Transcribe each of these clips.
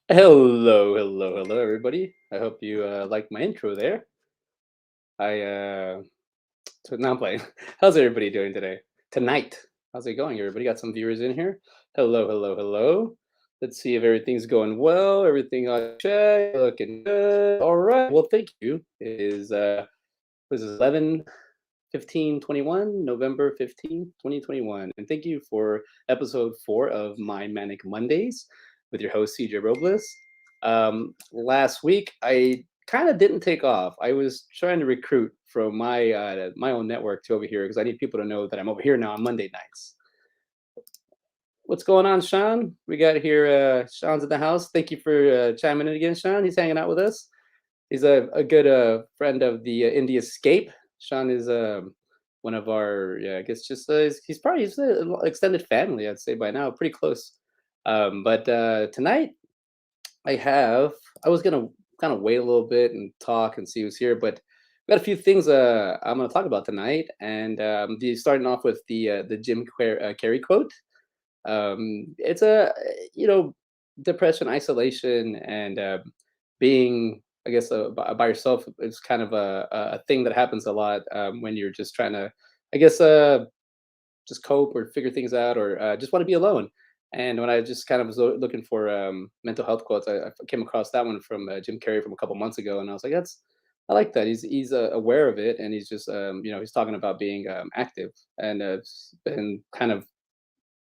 Hello, everybody. I hope you like my intro there. Now I'm playing. How's everybody doing today? Tonight. How's it going, everybody? Got some viewers in here. Hello. Let's see if everything's going well. Everything on check, looking good. All right. Well, thank you. It is this is 11/15/21, November 15th, 2021. And thank you for episode 4 of my Manic Mondayz with your host, CJ Robles. Last week, I kind of didn't take off. I was trying to recruit from my own network to over here because I need people to know that I'm over here now on Monday nights. What's going on, Sean? We got here, Sean's in the house. Thank you for chiming in again, Sean. He's hanging out with us. He's a good friend of the Indie Escape. Sean is one of our, I guess just he's probably an extended family, I'd say by now, pretty close. But tonight I was gonna kind of wait a little bit and talk and see who's here, but we got a few things I'm gonna talk about tonight, and starting off with the Jim Carrey quote. It's depression, isolation, and being, I guess, by yourself is kind of a thing that happens a lot when you're just trying to, I guess, just cope or figure things out, or just want to be alone. And when I just kind of was looking for mental health quotes, I came across that one from Jim Carrey from a couple months ago, and I was like, I like that. He's aware of it, and he's just he's talking about being active, and kind of,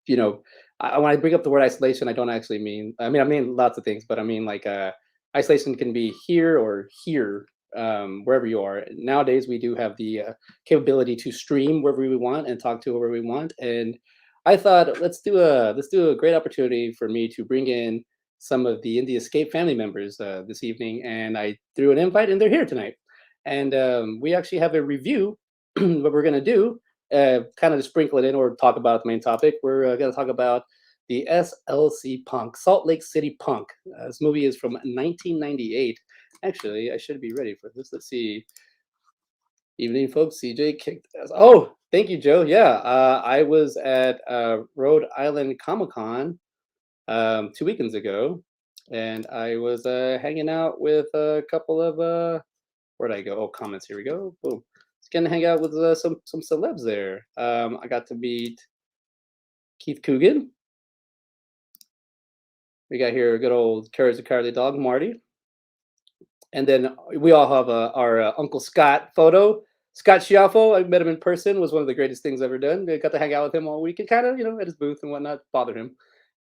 when I bring up the word isolation, I don't actually mean, I mean lots of things, but I mean like isolation can be here or here, wherever you are. Nowadays, we do have the capability to stream wherever we want and talk to whoever we want. And I thought, let's do a great opportunity for me to bring in some of the Indie Escape family members this evening. And I threw an invite, and they're here tonight. And we actually have a review. What we're gonna do, kind of to sprinkle it in or talk about the main topic. We're gonna talk about the SLC Punk, Salt Lake City Punk. This movie is from 1998. Actually, I should be ready for this. Let's see. Evening, folks. CJ kicked ass. Oh, thank you, Joe. Yeah, I was at Rhode Island Comic Con 2 weekends ago, and I was hanging out with a couple of where'd I go? Oh, comments. Here we go. Boom. Just gonna hang out with some celebs there. I got to meet Keith Coogan. We got here a good old Courage the Cowardly Dog, Marty. And then we all have our Uncle Scott photo. Scott Schiaffo, I met him in person, was one of the greatest things I've ever done. I got to hang out with him all week and kind of, at his booth and whatnot, bother him.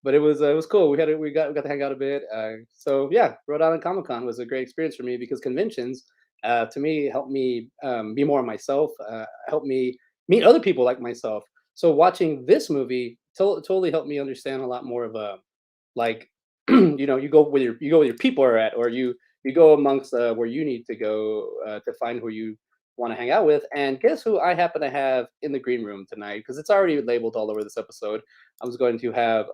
But it was cool. We got to hang out a bit. So yeah, Rhode Island Comic Con was a great experience for me because conventions, to me, helped me be more myself, helped me meet other people like myself. So watching this movie totally helped me understand a lot more of like, you go where your people are at, or you go amongst where you need to go to find who you want to hang out with. And guess who I happen to have in the green room tonight? Because it's already labeled all over this episode. I was going to have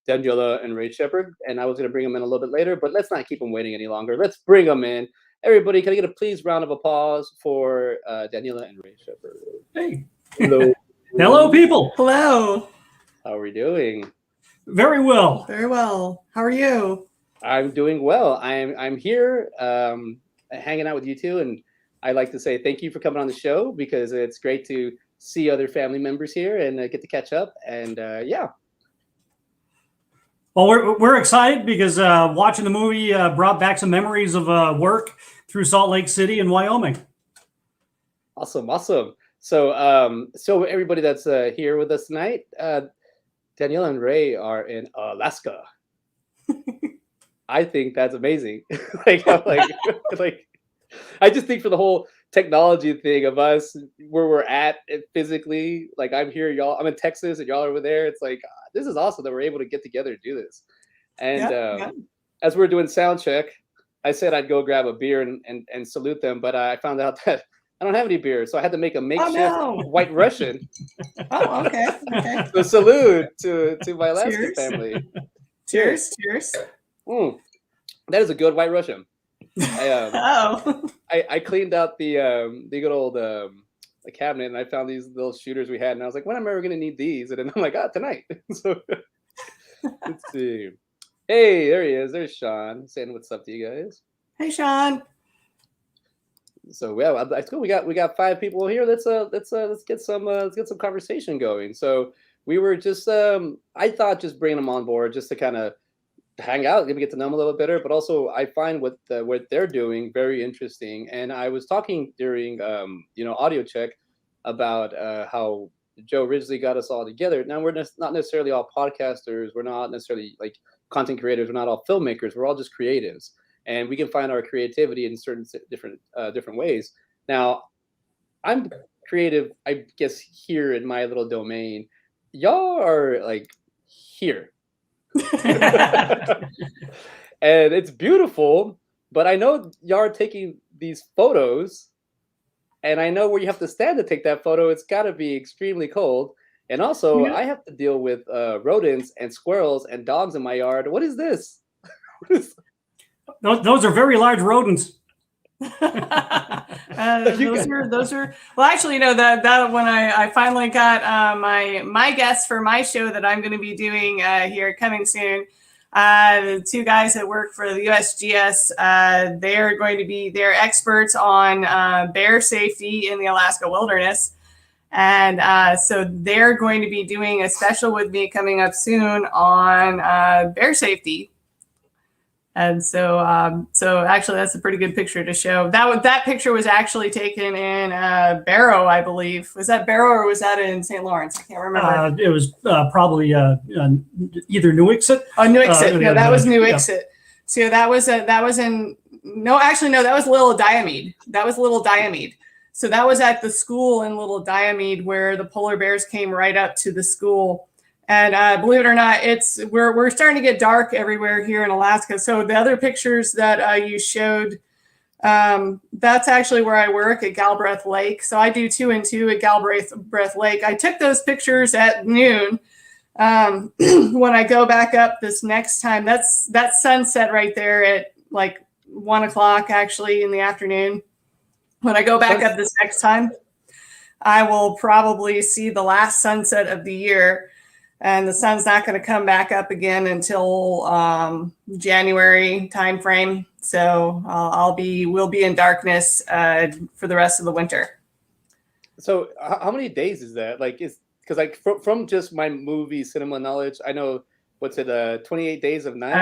Daniela and Ray Sheppard, and I was going to bring them in a little bit later, but let's not keep them waiting any longer. Let's bring them in. Everybody, can I get a please round of applause for Daniela and Ray Sheppard? Hey. Hello. Hello, people. Hello. How are we doing? Very well. Very well. How are you? I'm doing well. I'm here hanging out with you two, and I like to say thank you for coming on the show because it's great to see other family members here and get to catch up. And yeah. Well, we're excited because watching the movie brought back some memories of work through Salt Lake City and Wyoming. Awesome. So, so everybody that's here with us tonight, Daniela and Ray are in Alaska. I think that's amazing. like, I just think for the whole technology thing of us where we're at physically, like I'm here, y'all. I'm in Texas, and y'all are over there. It's like this is awesome that we're able to get together and do this. And as we're doing sound check, I said I'd go grab a beer and salute them, but I found out that I don't have any beer, so I had to make a makeshift White Russian. Oh, okay. Okay. So salute to my Alaska family. Cheers. That is a good White Russian. I cleaned out the good old the cabinet, and I found these little shooters we had, and I was like, when am I ever gonna need these? And then I'm like, tonight. So let's see. Hey, there he is. There's Sean saying what's up to you guys. Hey, Sean. So yeah, that's cool. We got 5 people here. Let's get some conversation going. So we were just I thought just bringing them on board just to kind of hang out, maybe get to know them a little bit better. But also I find what they're doing very interesting. And I was talking during audio check about how Joe originally got us all together. Now we're not necessarily all podcasters. We're not necessarily like content creators. We're not all filmmakers. We're all just creatives. And we can find our creativity in certain different ways. Now, I'm creative, I guess, here in my little domain. Y'all are like here. And it's beautiful, but I know y'all are taking these photos, and I know where you have to stand to take that photo. It's got to be extremely cold. And also, I have to deal with rodents and squirrels and dogs in my yard. What is this? Those are very large rodents. Those are well, actually, that when I finally got my guests for my show that I'm going to be doing here coming soon, the 2 guys that work for the USGS, they're experts on bear safety in the Alaska wilderness. And so they're going to be doing a special with me coming up soon on bear safety. And so actually, that's a pretty good picture to show. That picture was actually taken in Barrow, I believe. Was that Barrow or was that in St. Lawrence? I can't remember. It was probably either Nuiqsut. Oh, Nuiqsut. No, that was Nuiqsut. Yeah. So that was Little Diomede. That was Little Diomede. So that was at the school in Little Diomede where the polar bears came right up to the school. And believe it or not, we're starting to get dark everywhere here in Alaska. So the other pictures that you showed, that's actually where I work at Galbraith Lake. So I do 2 and 2 at Galbraith Lake. I took those pictures at noon. When I go back up this next time, that's sunset right there at like 1 o'clock actually in the afternoon. When I go back up this next time, I will probably see the last sunset of the year. And the sun's not going to come back up again until January timeframe. So we'll be in darkness for the rest of the winter. So how many days is that? Like, because like from just my movie cinema knowledge, I know 28 Days of Night.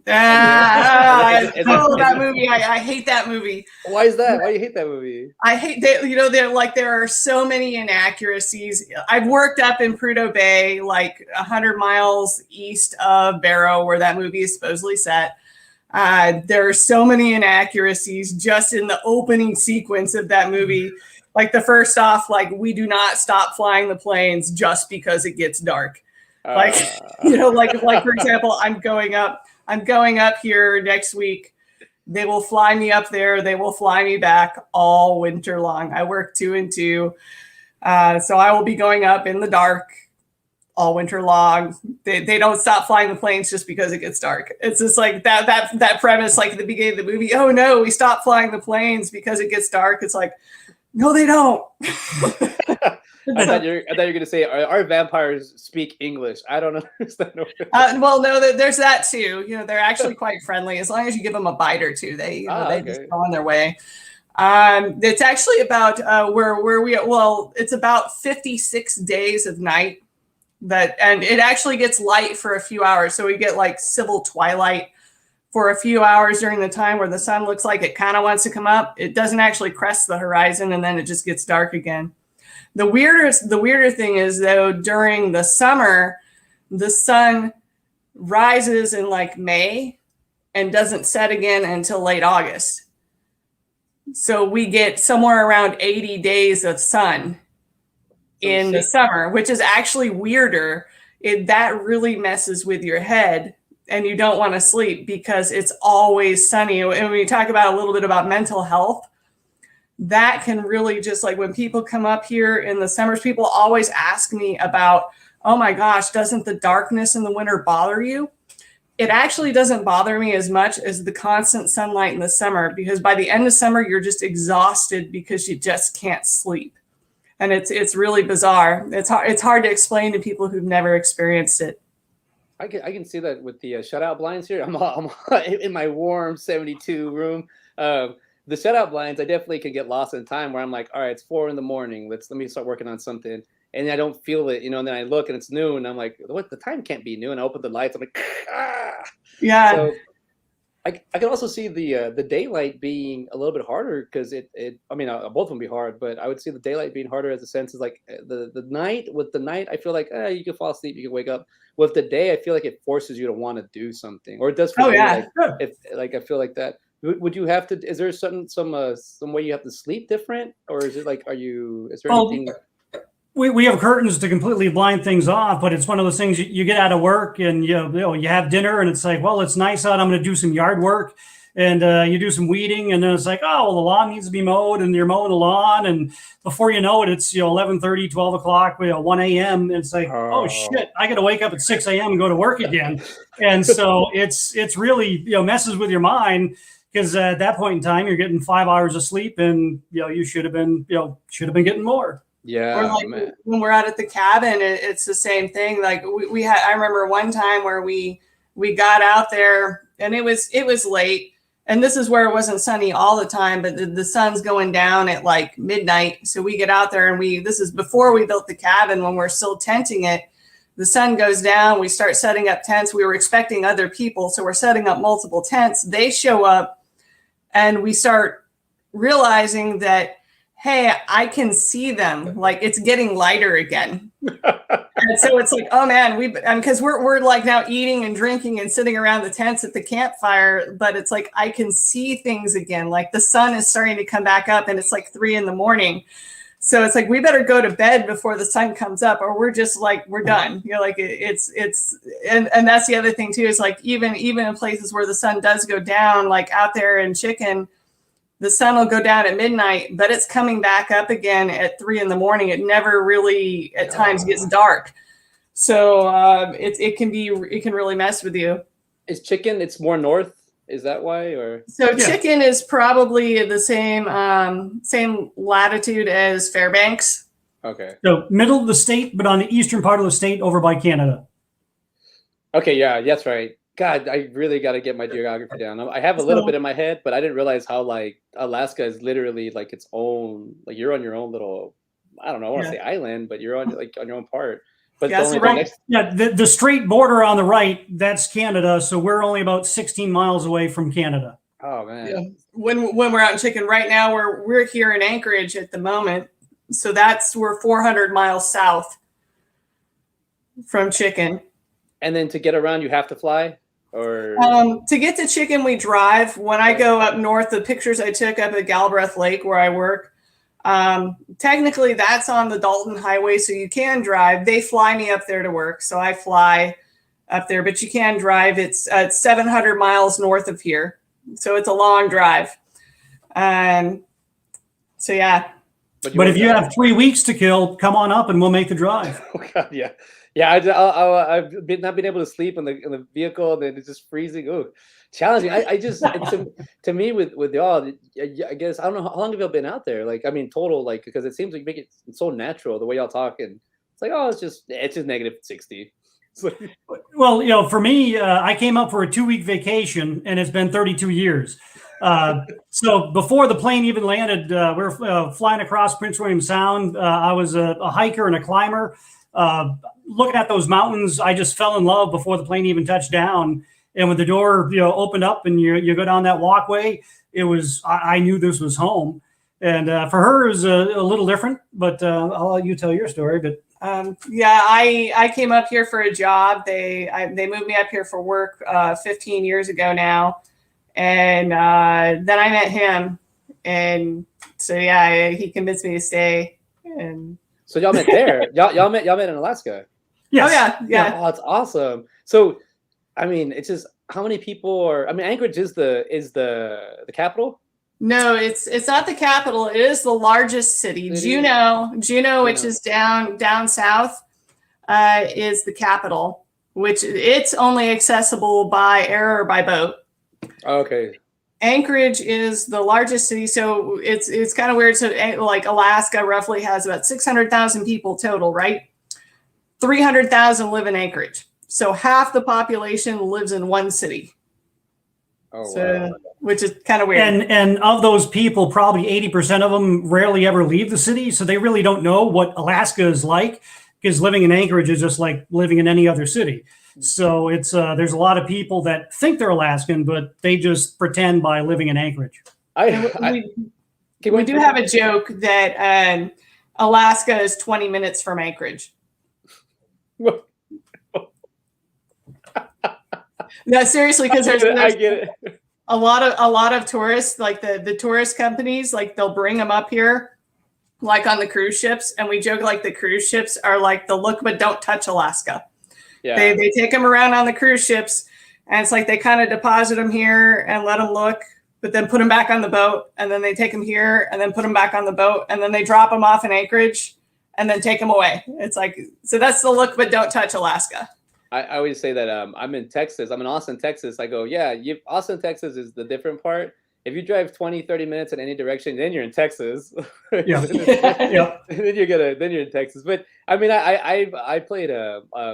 I told that movie. I hate that movie. Why is that? Why do you hate that movie? I hate that. There are so many inaccuracies. I've worked up in Prudhoe Bay, like 100 miles east of Barrow, where that movie is supposedly set. There are so many inaccuracies just in the opening sequence of that movie. Like the first off, like we do not stop flying the planes just because it gets dark. Like for example, I'm going up here next week. They will fly me up there. They will fly me back all winter long. I work 2 and 2. So I will be going up in the dark all winter long. They don't stop flying the planes just because it gets dark. It's just like that premise, like at the beginning of the movie. Oh no, we stop flying the planes because it gets dark. It's like, no, they don't. I thought you were going to say, our vampires speak English. I don't understand. Well, no, there's that too. They're actually quite friendly. As long as you give them a bite or two, they just go on their way. It's actually about where we, well, it's about 56 days of night and it actually gets light for a few hours. So we get like civil twilight for a few hours during the time where the sun looks like it kind of wants to come up. It doesn't actually crest the horizon, and then it just gets dark again. The weirder thing is, though, during the summer, the sun rises in like May and doesn't set again until late August. So we get somewhere around 80 days of sun in the summer, which is actually weirder. That really messes with your head, and you don't want to sleep because it's always sunny. And when you talk about a little bit about mental health, that can really just like when people come up here in the summers, people always ask me about, oh my gosh, doesn't the darkness in the winter bother you? It actually doesn't bother me as much as the constant sunlight in the summer, because by the end of summer, you're just exhausted because you just can't sleep. And it's really bizarre. It's hard to explain to people who've never experienced it. I can see that with the shutout blinds here. I'm in my warm 72 room. The shutout blinds, I definitely can get lost in time where I'm like, all right, it's 4 a.m. Let me start working on something. And I don't feel it, and then I look and it's noon. And I'm like, what? The time can't be noon. I open the lights. I'm like, ah. Yeah. So I can also see the daylight being a little bit harder because I mean, both of them be hard, but I would see the daylight being harder as a sense is like the night. With the night, I feel like you can fall asleep, you can wake up. With the day, I feel like it forces you to want to do something, or it does for me. Yeah. Like I feel like that. Would you have to? Is there some way you have to sleep different, or is it like is there anything? We have curtains to completely blind things off, but it's one of those things you get out of work and you have dinner and it's like, well, it's nice out. I'm going to do some yard work, and you do some weeding, and then it's like, oh, well, the lawn needs to be mowed, and you're mowing the lawn, and before you know it, it's 11:30, 12 o'clock, 1 a.m. And it's like, oh shit, I got to wake up at 6 a.m. and go to work again. And so it's really messes with your mind, because at that point in time you're getting 5 hours of sleep, and you should have been getting more. Yeah, or like when we're out at the cabin, it's the same thing. Like we had, I remember one time where we got out there and it was late, and this is where it wasn't sunny all the time, but the sun's going down at like midnight. So we get out there and this is before we built the cabin, when we're still tenting it. The sun goes down, we start setting up tents. We were expecting other people, so we're setting up multiple tents. They show up, and we start realizing that, hey, I can see them. Like, it's getting lighter again. And so it's like, oh man, because we're like now eating and drinking and sitting around the tents at the campfire, but it's like, I can see things again. Like the sun is starting to come back up, and it's like 3 a.m. So it's like, we better go to bed before the sun comes up, or we're just like, we're done. Like and that's the other thing too, is like, even in places where the sun does go down, like out there in Chicken, the sun will go down at midnight, but it's coming back up again at 3 a.m. It never really at times gets dark. So it can really mess with you. Is Chicken, it's more north? Is that why? Or so Chicken is probably the same latitude as Fairbanks. Okay. So middle of the state, but on the eastern part of the state over by Canada. Okay, yeah, that's right. God, I really got to get my geography down. I have a little bit in my head, but I didn't realize how like Alaska is literally like its own, like you're on your own little, I don't know, I want to say island, but you're on your own part. But the straight border on the right, that's Canada. So we're only about 16 miles away from Canada. Oh man. Yeah. When we're out in Chicken right now, we're here in Anchorage at the moment. So we're 400 miles south from Chicken. And then to get around, you have to fly? Or to get to Chicken, we drive. When I go up north, the pictures I took up at Galbraith Lake where I work, technically that's on the Dalton Highway, so you can drive. They fly me up there to work, so I fly up there, but you can drive. It's 700 miles north of here, so it's a long drive. So yeah. But if you have 3 weeks to kill, come on up and we'll make the drive. Oh God, yeah. Yeah, I've not been able to sleep in the vehicle, and then it's just freezing. Oh, challenging. I just to me with y'all, I guess I don't know how long have y'all been out there. Like, I mean, total, like, because it seems like you make it so natural the way y'all talk, and it's like, oh, it's just negative 60. Well, for me, I came up for a 2-week vacation, and it's been 32 years. So before the plane even landed, we were flying across Prince William Sound. I was a hiker and a climber. Looking at those mountains, I just fell in love before the plane even touched down. And when the door, opened up and you go down that walkway, I knew this was home. And for her, it was a little different. But I'll let you tell your story. But yeah, I came up here for a job. They moved me up here for work 15 years ago now. And then I met him, and so yeah, he convinced me to stay. And so y'all met there. y'all met in Alaska. yes. Oh yeah. Oh, that's awesome. So, I mean, it's just how many people are. I mean, Anchorage is the capital. No, it's not the capital. It is the largest city. Juneau, which is down south, is the capital. Which it's only accessible by air or by boat. Okay. Anchorage is the largest city, so it's kind of weird. So, like Alaska, roughly has about 600,000 people total, right? 300,000 live in Anchorage, so half the population lives in one city. Oh, so, wow. Which is kind of weird. And of those people, probably 80% of them rarely ever leave the city, so they really don't know what Alaska is like, because living in Anchorage is just like living in any other city. So it's there's a lot of people that think they're Alaskan, but they just pretend by living in Anchorage. We do have a joke that Alaska is 20 minutes from Anchorage. No, seriously, because there's I get it. a lot of tourists, like the tourist companies, like they'll bring them up here, like on the cruise ships, and we joke like the cruise ships are like the look but don't touch Alaska. Yeah. They take them around on the cruise ships, and it's like they kind of deposit them here and let them look, but then put them back on the boat, and then they take them here and then put them back on the boat, and then they drop them off in Anchorage and then take them away. It's like, so that's the look but don't touch Alaska. I always say that I'm in Texas. I'm in Austin, Texas. I go, yeah, Austin, Texas is the different part. If you drive 20, 30 minutes in any direction, then you're in Texas. Yeah. Yeah. Then you're in Texas. But I mean, I played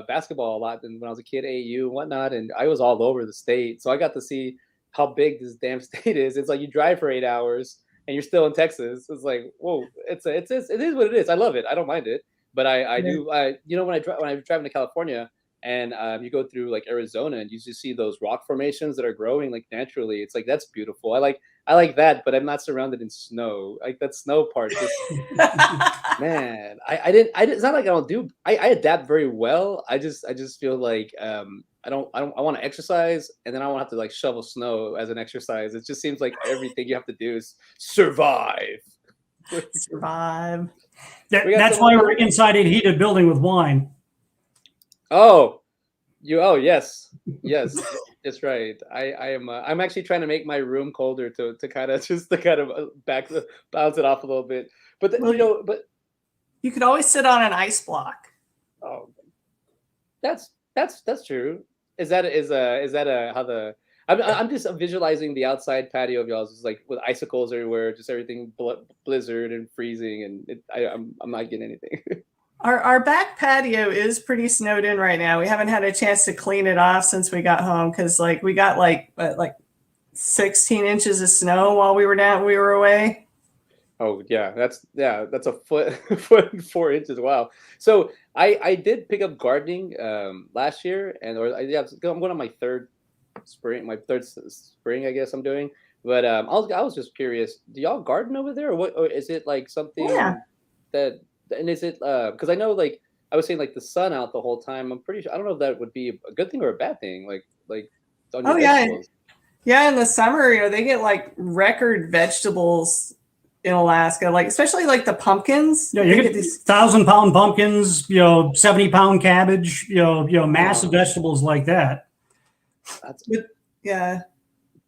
basketball a lot when I was a kid, AAU and whatnot, and I was all over the state. So I got to see how big this damn state is. It's like you drive for 8 hours and you're still in Texas. It's like, whoa, it is what it is. I love it. I don't mind it. But I do, when I drive into California, and you go through like Arizona, and you just see those rock formations that are growing like naturally. It's like, that's beautiful. I like that, but I'm not surrounded in snow. Like that snow part, man. I didn't. It's not like I don't do. I adapt very well. I just feel like I want to exercise, and then I don't have to like shovel snow as an exercise. It just seems like everything you have to do is survive. Survive. That's why we're inside a heated building with wine. Oh, yes, that's right. I'm actually trying to make my room colder to kind of bounce it off a little bit. But but you could always sit on an ice block. Oh, that's true. Is that how the I'm just visualizing the outside patio of y'all's, just like with icicles everywhere, just everything blizzard and freezing, and I'm not getting anything. Our back patio is pretty snowed in right now. We haven't had a chance to clean it off since we got home, because like we got like 16 inches of snow while we were away. Oh yeah, that's a foot and 4 inches. Wow. So I did pick up gardening last year, and I'm going on my third spring, I guess I'm doing. But I was just curious, do y'all garden over there, or what? Or is it like something that? And is it because I know, like I was saying, like the sun out the whole time, I'm pretty sure, I don't know if that would be a good thing or a bad thing, like on your vegetables. Yeah, in the summer, they get like record vegetables in Alaska, like especially like the pumpkins. Yeah, you get these 1,000-pound pumpkins, 70-pound cabbage, massive vegetables like that.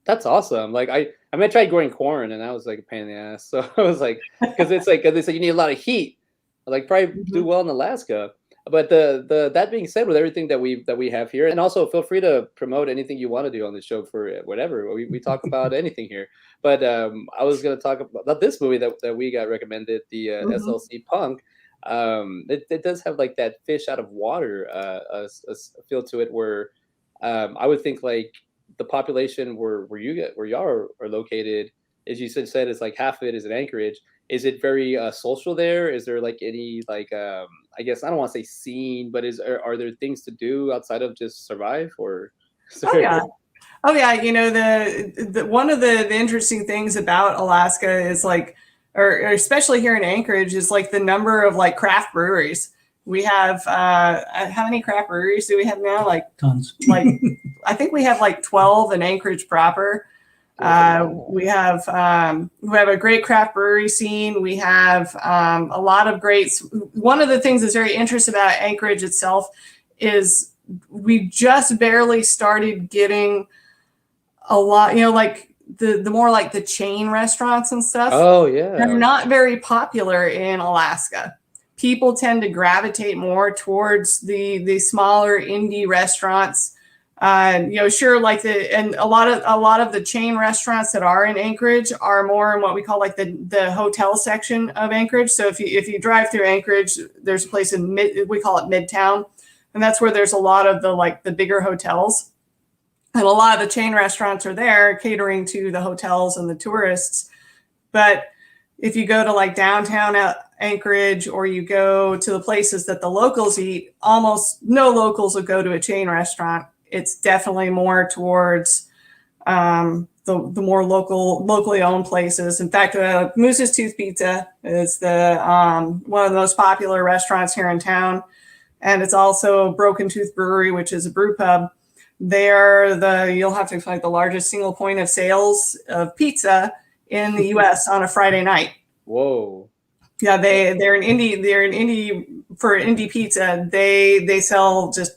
That's awesome. Like I tried growing corn, and that was like a pain in the ass. So I was like, because they said you need a lot of heat. Like probably do well in Alaska. But that being said, with everything that we have here, and also feel free to promote anything you want to do on the show for whatever. We talk about anything here. But I was going to talk about this movie that we got recommended, the Slc Punk. It does have like that fish out of water a feel to it, where I would think like the population where y'all are located, as you said, it's like half of it is in Anchorage. Is it very social there? Is there like any like I guess I don't want to say scene, but are there things to do outside of just survive or? Oh yeah. Oh yeah, you know, the one of the interesting things about Alaska is like, or especially here in Anchorage, is like the number of like craft breweries. We have how many craft breweries do we have now? Like Tons. Like I think we have like 12 in Anchorage proper. We have a great craft brewery scene. We have a lot of greats. One of the things that's very interesting about Anchorage itself is we just barely started getting a lot, you know, like the more like the chain restaurants and stuff. Oh yeah. They're not very popular in Alaska. People tend to gravitate more towards the smaller indie restaurants. You know, sure, like and a lot of the chain restaurants that are in Anchorage are more in what we call like the hotel section of Anchorage. So if you drive through Anchorage, there's a place we call it Midtown, and that's where there's a lot of the bigger hotels. And a lot of the chain restaurants are there catering to the hotels and the tourists. But if you go to like downtown Anchorage, or you go to the places that the locals eat, almost no locals will go to a chain restaurant. It's definitely more towards the more locally owned places. In fact, Moose's Tooth Pizza is the one of the most popular restaurants here in town. And it's also Broken Tooth Brewery, which is a brew pub. You'll have to find the largest single point of sales of pizza in the US on a Friday night. Whoa. Yeah, they're an indie for indie pizza. They sell just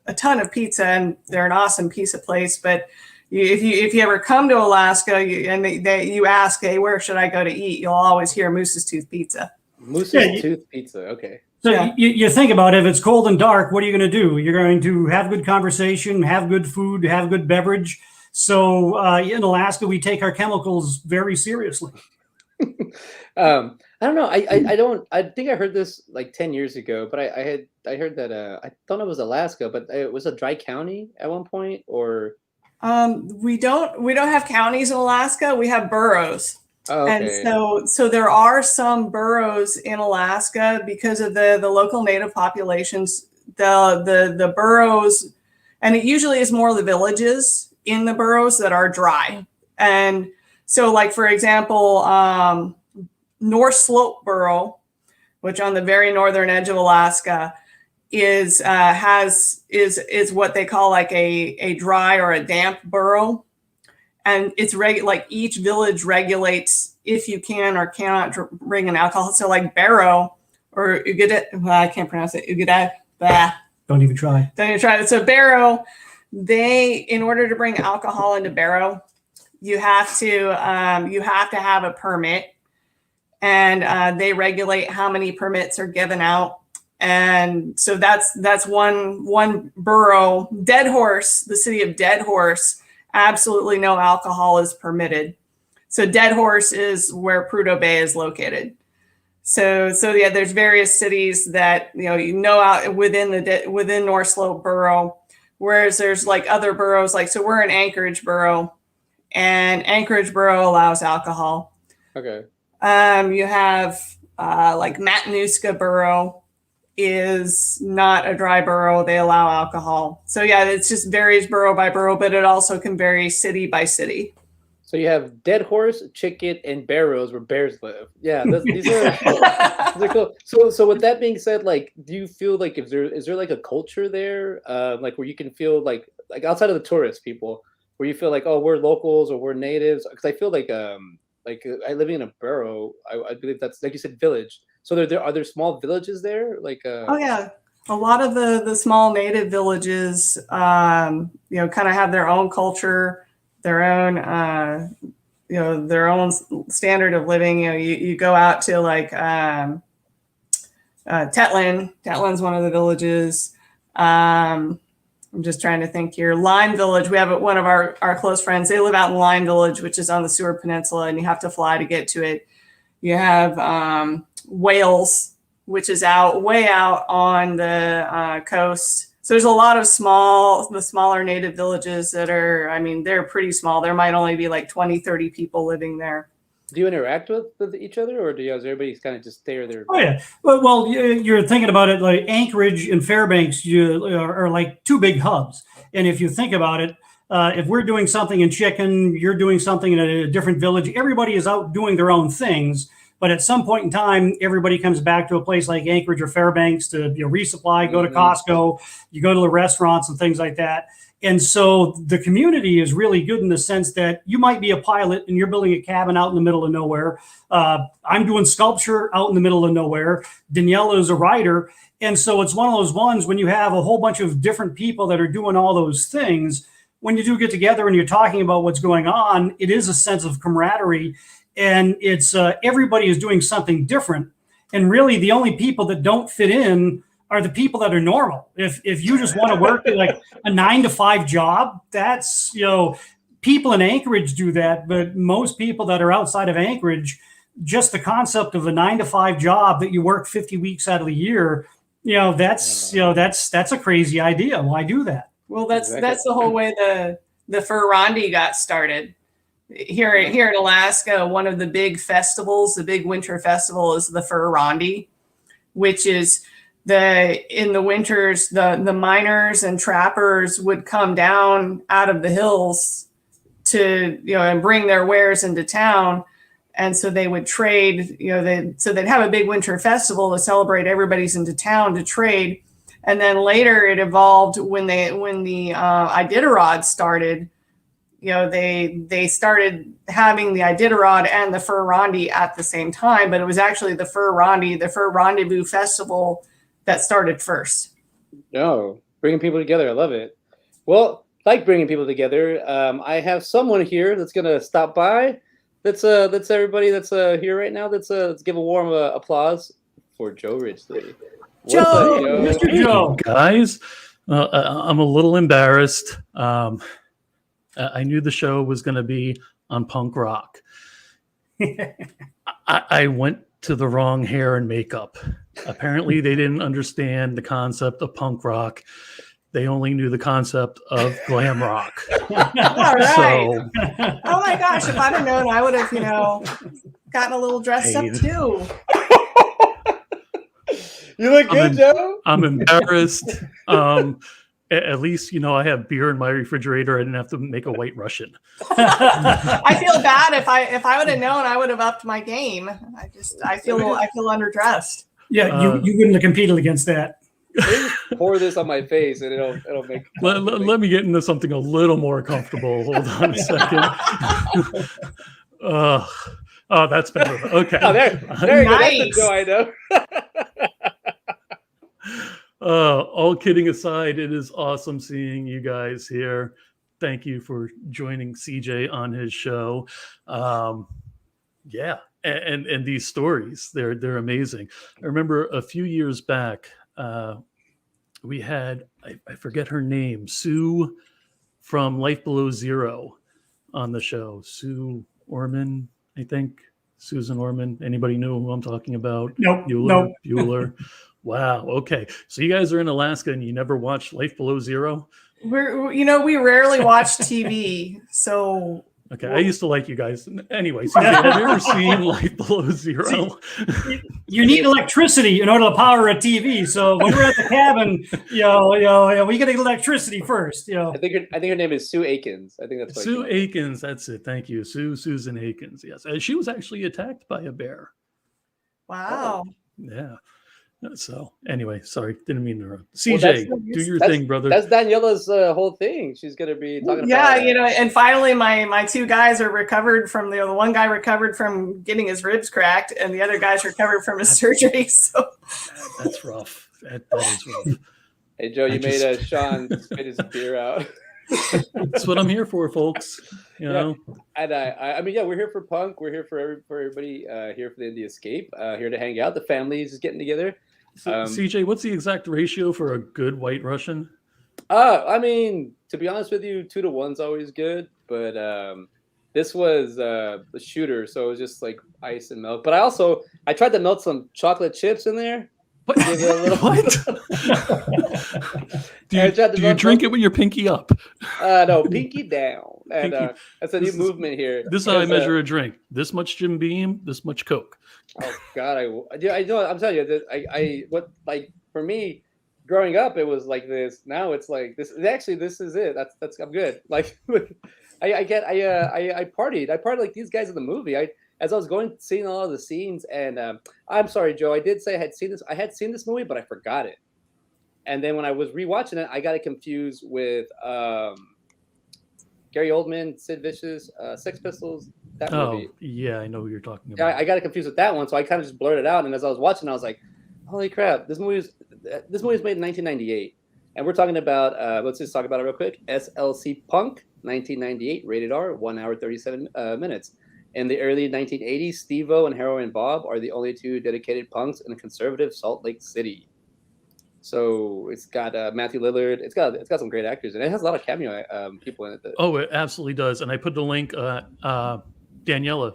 a ton of pizza, and they're an awesome pizza place. But if you ever come to Alaska and you ask, hey, where should I go to eat? You'll always hear Moose's Tooth Pizza. Moose's Tooth Pizza. Okay. So yeah. you think about it, if it's cold and dark, what are you going to do? You're going to have good conversation, have good food, have good beverage. So in Alaska, we take our chemicals very seriously. I don't know. I think I heard this like 10 years ago, but I heard that I thought it was Alaska, but it was a dry county at one point, or we don't have counties in Alaska. We have boroughs. Oh, okay. And so there are some boroughs in Alaska because of the local native populations. The boroughs, and it usually is more the villages in the boroughs that are dry. And so, like for example, North Slope Borough, which on the very northern edge of Alaska, is what they call like a dry or a damp borough. And it's like each village regulates if you can or cannot bring an alcohol. So like Barrow or I can't pronounce it. Don't even try. Don't even try it. So Barrow, in order to bring alcohol into Barrow, you have to have a permit, and they regulate how many permits are given out. And so that's one borough. Dead Horse, the city of Dead Horse, absolutely no alcohol is permitted. So Dead Horse is where Prudhoe Bay is located. So yeah, there's various cities that out within North Slope Borough, whereas there's like other boroughs, like so we're in Anchorage Borough, and Anchorage Borough allows alcohol. Okay. You have like Matanuska Borough is not a dry borough. They allow alcohol. So yeah, it's just varies borough by borough, but it also can vary city by city. So you have Dead Horse, Chicken, and Barrows where bears live. Yeah, these are cool. So with that being said, like, do you feel like is there like a culture there, like where you can feel like outside of the tourist people, where you feel like, oh, we're locals or we're natives? Because I feel like I living in a borough, I believe that's like you said, village. So are there small villages there? Like oh yeah, a lot of the small native villages, kind of have their own culture, their own their own standard of living. You go out to like Tetlin. Tetlin's one of the villages. I'm just trying to think here. Lime Village. We have one of our close friends. They live out in Lime Village, which is on the Seward Peninsula, and you have to fly to get to it. You have Wales, which is way out on the coast. So there's a lot of the smaller native villages that are, I mean, they're pretty small. There might only be like 20, 30 people living there. Do you interact with each other, or does everybody kind of just stay there? Oh yeah. Well, you're thinking about it like Anchorage and Fairbanks are like two big hubs. And if you think about it, if we're doing something in Chicken, you're doing something in a different village, everybody is out doing their own things. But at some point in time, everybody comes back to a place like Anchorage or Fairbanks to resupply, go to Costco, you go to the restaurants and things like that. And so the community is really good in the sense that you might be a pilot and you're building a cabin out in the middle of nowhere. I'm doing sculpture out in the middle of nowhere. Daniella is a writer. And so it's one of those ones when you have a whole bunch of different people that are doing all those things, when you do get together and you're talking about what's going on, it is a sense of camaraderie. And it's everybody is doing something different. And really the only people that don't fit in are the people that are normal. If you just want to work like a 9-to-5 job, that's, people in Anchorage do that. But most people that are outside of Anchorage, just the concept of a 9-to-5 job that you work 50 weeks out of the year, that's a crazy idea. Why do that? Well, that's the whole way the Fur-Rondi got started. Here in Alaska, one of the big festivals, the big winter festival, is the Fur-Rondi, which is in the winters, the miners and trappers would come down out of the hills to, and bring their wares into town. And so they would trade, so they'd have a big winter festival to celebrate everybody's into town to trade. And then later it evolved when the Iditarod started. They started having the Iditarod and the Fur-Rondi at the same time, but it was actually the Fur-Rondi, the Fur Rendezvous Festival, that started first. No, bringing people together. I love it. Well, like bringing people together, I have someone here that's going to stop by. That's everybody that's here right now. Let's give a warm applause for Joe Ridgely. Joe, up, Mr. Joe. Guys, I'm a little embarrassed. I knew the show was going to be on punk rock. I went to the wrong hair and makeup. Apparently, they didn't understand the concept of punk rock. They only knew the concept of glam rock. All right. So, oh my gosh, if I'd have known, I would have, gotten a little dressed up too. You look good, Joe. I'm embarrassed. At least, I have beer in my refrigerator. I didn't have to make a White Russian. I feel bad. If I would have known, I would have upped my game. I feel underdressed. Yeah, you wouldn't have competed against that. Pour this on my face and it'll make. Let me get into something a little more comfortable. Hold on a second. Oh, that's better. Okay. Oh, there you go. That's the Joe I know. All kidding aside, it is awesome seeing you guys here. Thank you for joining CJ on his show. Yeah, and these stories, they're amazing. I remember a few years back, we had, I forget her name, Sue from Life Below Zero on the show. Sue Orman, I think. Susan Orman. Anybody know who I'm talking about? Nope. Bueller. Wow. Okay. So you guys are in Alaska and you never watched Life Below Zero? We rarely watch TV. So okay. I used to like you guys. Anyway, so have you ever seen Life Below Zero? You need electricity in order to power a TV. So when we're at the cabin, we get electricity first. I think her name is Sue Akins. I think that's Sue Akins. That's it. Thank you, Susan Akins. Yes, and she was actually attacked by a bear. Wow. Yeah. So anyway, sorry, didn't mean to interrupt. CJ, do your thing, brother. That's Daniella's whole thing. She's gonna be talking about. Yeah, and finally, my two guys are recovered from the one guy recovered from getting his ribs cracked, and the other guy's recovered from his surgery. So that's rough. That is rough. Hey Joe, you made Sean spit his beer out. That's what I'm here for, folks. You know. And I mean, we're here for punk. We're here for everybody. Here for the Indie Escape. Here to hang out. The family is getting together. So, CJ, what's the exact ratio for a good White Russian? I mean, to be honest with you, 2 to 1's always good. But this was the shooter, so it was just like ice and milk. But I tried to melt some chocolate chips in there. What? Give it a little. What? do you drink it with your pinky up? No, pinky down. And Pinky. that's a new movement here. This is how I measure a drink. This much Jim Beam, this much Coke. Oh God, I know. I'm telling you that for me, growing up, it was like this. Now it's like this. Actually, this is it. That's I'm good. Like I partied. I partied like these guys in the movie. As I was seeing all of the scenes, and I'm sorry, Joe. I did say I had seen this. I had seen this movie, but I forgot it. And then when I was rewatching it, I got it confused with Gary Oldman, Sid Vicious, Sex Pistols. That movie. Yeah, I know who you're talking about. Yeah, I got it confused with that one, so I kind of just blurted it out. And as I was watching, I was like, "Holy crap! This movie was made in 1998." And we're talking about. Let's just talk about it real quick. SLC Punk, 1998, rated R, 1 hour 37 minutes. In the early 1980s, Steve-O and Heroin Bob are the only two dedicated punks in a conservative Salt Lake City. So it's got Matthew Lillard. It's got some great actors, and it has a lot of cameo people in it. It absolutely does. And I put the link. Daniella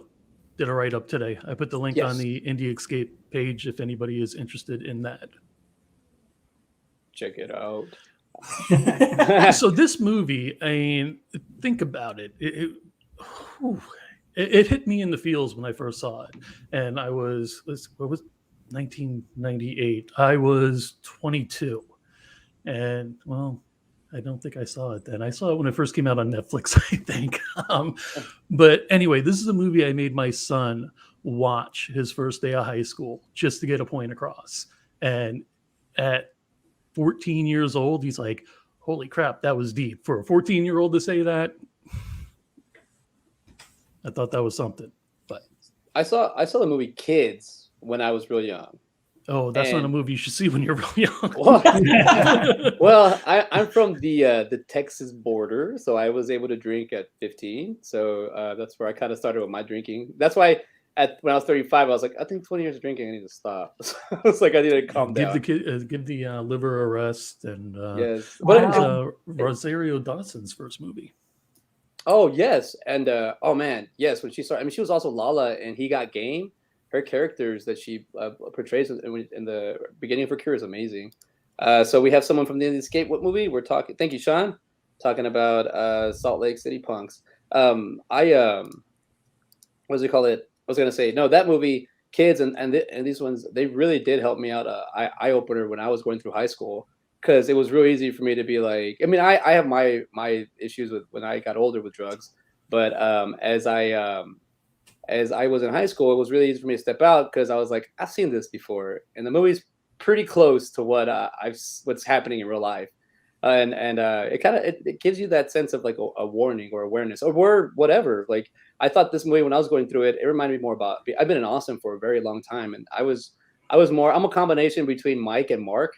did a write-up today. I put the link on the Indie Escape page if anybody is interested in that. Check it out. So this movie, I mean, think about it. It hit me in the feels when I first saw it. And I was 1998. I was 22. And, well, I don't think I saw it then. I saw it when it first came out on Netflix, I think. But anyway, this is a movie I made my son watch his first day of high school just to get a point across. And at 14 years old, he's like, holy crap, that was deep. For a 14-year-old to say that, I thought that was something. But I saw the movie Kids when I was real young. Oh, that's not a movie you should see when you're real young. Well, I'm from the Texas border, so I was able to drink at 15. So that's where I kind of started with my drinking. That's why when I was 35, I was like, I think 20 years of drinking, I need to stop. So I was like, I need to calm down. Give the liver a rest. And yes, but Rosario Dawson's first movie. Oh yes, and oh man, yes. When she started, I mean, she was also Lala in He Got Game. Her characters that she portrays in the beginning of her career is amazing. So we have someone from the Escape. What movie we're talking? Thank you, Sean. Talking about Salt Lake City Punks. What does it call it? I was gonna say no. That movie, Kids, and these ones, they really did help me out. Eye opener when I was going through high school, because it was real easy for me to be like. I mean, I have my issues with when I got older with drugs, but as I was in high school, it was really easy for me to step out because I was like, I've seen this before, and the movie's pretty close to what's happening in real life, and it kind of it gives you that sense of like a warning or awareness or whatever. Like I thought this movie when I was going through it, it reminded me more about. I've been in Austin for a very long time, and I'm a combination between Mike and Mark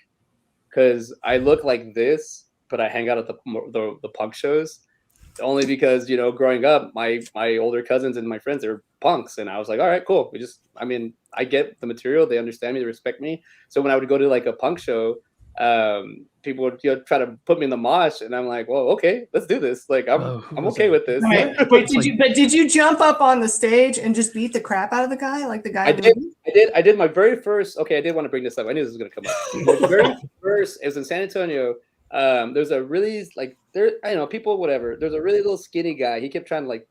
because I look like this, but I hang out at the punk shows. Only because, you know, growing up, my older cousins and my friends are punks. And I was like, all right, cool. I get the material. They understand me. They respect me. So when I would go to like a punk show, people would try to put me in the mosh. And I'm like, well, okay, let's do this. Like, I'm okay with this. Right. But did you jump up on the stage and just beat the crap out of the guy? Like the guy? I did my very first. Okay, I did want to bring this up. I knew this was going to come up. My very first, it was in San Antonio. There's a really people, whatever. There's a really little skinny guy. He kept trying to like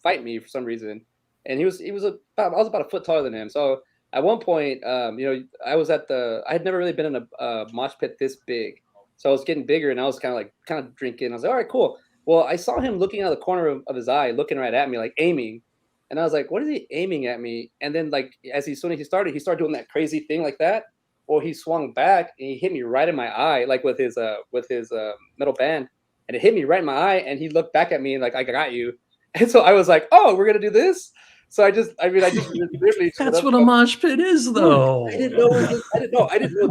fight me for some reason. And I was about a foot taller than him. So at one point, I had never really been in a mosh pit this big. So I was getting bigger and I was kind of drinking. I was like, all right, cool. Well, I saw him looking out of the corner of his eye, looking right at me, like aiming. And I was like, what is he aiming at me? And then like, as soon as he started doing that crazy thing like that. Well, he swung back and he hit me right in my eye, like with his metal band, and it hit me right in my eye. And he looked back at me and like, I got you. And so I was like, oh, we're gonna do this. So I just really. That's what a mosh pit is, though. I didn't know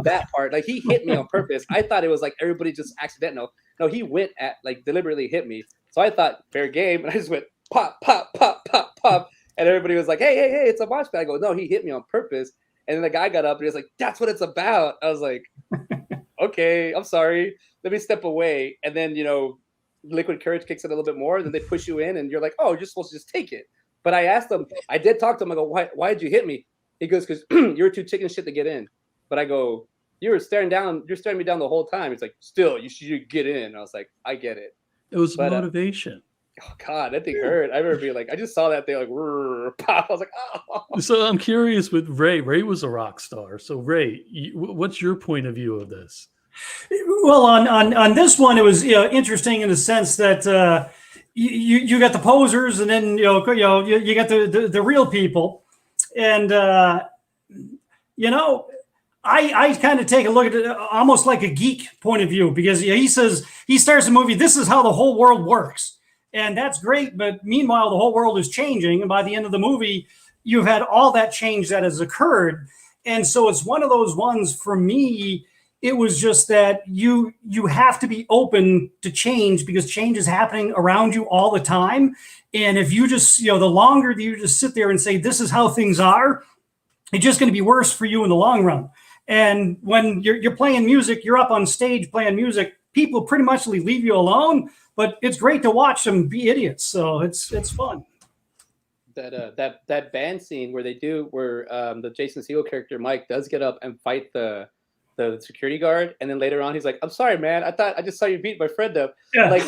that part. Like he hit me on purpose. I thought it was like everybody just accidental. No, he went at like deliberately hit me. So I thought fair game, and I just went pop, pop, pop, pop, pop, and everybody was like, hey, it's a mosh pit. I go, no, he hit me on purpose. And then the guy got up and he was like, that's what it's about. I was like, okay, I'm sorry. Let me step away. And then, liquid courage kicks in a little bit more. Then they push you in and you're like, oh, you're supposed to just take it. But I asked him, I did talk to him. I go, why did you hit me? He goes, because you were too chicken shit to get in. But I go, you're staring me down the whole time. He's like, still, you should get in. I was like, I get it. It was motivation. Oh God, that thing hurt. I remember being like, I just saw that thing like, pop. I was like, oh. So I'm curious with Ray. Ray was a rock star. So Ray, what's your point of view of this? Well, on this one, it was interesting in the sense that you got the posers, and then you got the real people, and I kind of take a look at it almost like a geek point of view, because he says, he starts the movie, this is how the whole world works. And that's great. But meanwhile, the whole world is changing. And by the end of the movie, you've had all that change that has occurred. And so it's one of those ones for me. It was just that you have to be open to change, because change is happening around you all the time. And if you just, the longer you just sit there and say, this is how things are, it's just going to be worse for you in the long run. And when you're playing music, you're up on stage playing music, people pretty much leave you alone. But it's great to watch them be idiots. So it's fun. That band scene where the Jason Segel character Mike does get up and fight the security guard, and then later on he's like, I'm sorry, man, I just saw you beat my friend up. Yeah. Like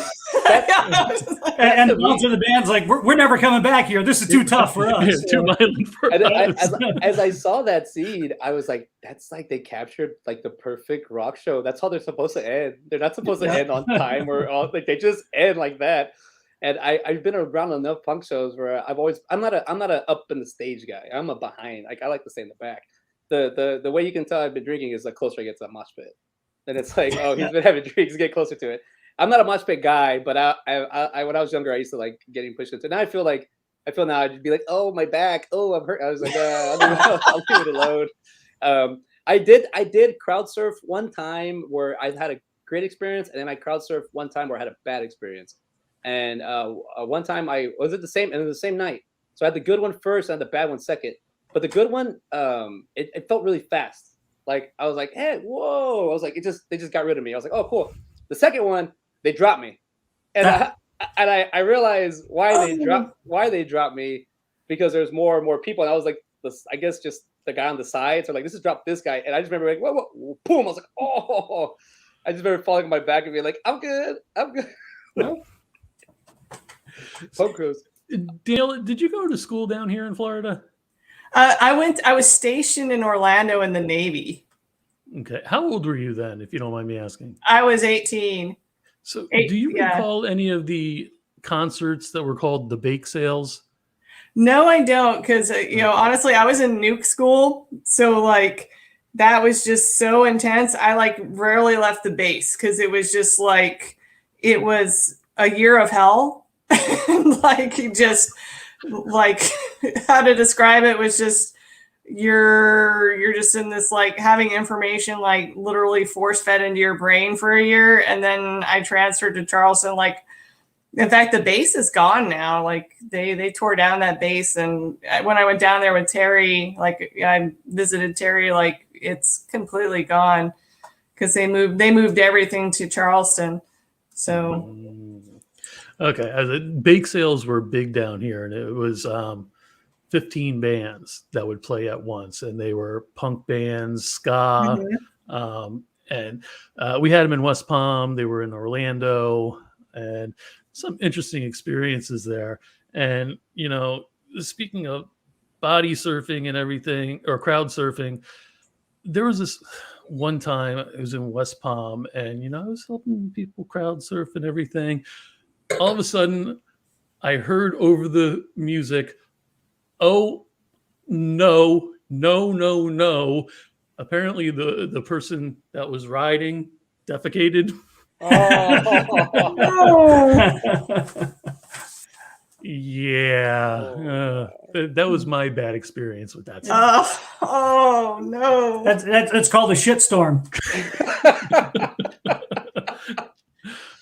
and the bouncer of the band's like, we're never coming back here. This is too tough for us. Too violent for us. As I saw that scene, I was like, that's like they captured like the perfect rock show. That's how they're supposed to end. They're not supposed to end on time, or like they just end like that. And I've been around enough punk shows where I'm not a up in the stage guy. I'm a behind. Like I like to stay in the back. The way you can tell I've been drinking is the closer I get to the mosh pit. Then it's like, oh, he's been having drinks, get closer to it. I'm not a mosh pit guy, but I when I was younger, I used to like getting pushed into it. Now I feel now I'd be like, oh, my back, oh, I'm hurt. I was like, I'll leave it alone. I did crowd surf one time where I had a great experience, and then I crowd surfed one time where I had a bad experience. And one time I was at the same night. So I had the good one first and the bad one second. But the good one, it felt really fast. Like I was like, hey, whoa! I was like, they just got rid of me. I was like, oh, cool. The second one, they dropped me, and I realized why they dropped me, because there's more and more people, and I was like, I guess just the guy on the side. So like, this is drop this guy, and I just remember like, whoa, boom! I was like, oh! I just remember falling on my back and being like, I'm good. No. Punk crews. Daniela, did you go to school down here in Florida? I was stationed in Orlando in the Navy. Okay. How old were you then, if you don't mind me asking? I was 18. So do you recall any of the concerts that were called the bake sales? No, I don't. Because, honestly, I was in nuke school. So, like, that was just so intense. I, like, rarely left the base, because it was just, like, it was a year of hell. Like, how to describe it was just, you're just in this, like, having information, like, literally force fed into your brain for a year. And then I transferred to Charleston. Like, in fact, the base is gone now. Like, they tore down that base. And when I went down there with Terry, like, I visited Terry, like, it's completely gone, because they moved everything to Charleston. So okay, bake sales were big down here, and it was 15 bands that would play at once, and they were punk bands, ska, and we had them in West Palm. They were in Orlando, and some interesting experiences there. And speaking of body surfing and everything, or crowd surfing, there was this one time it was in West Palm, and I was helping people crowd surf and everything. All of a sudden, I heard over the music, oh, no. Apparently, the person that was riding defecated. Oh. no. Yeah. That was my bad experience with that. Oh, no. That's called a shitstorm.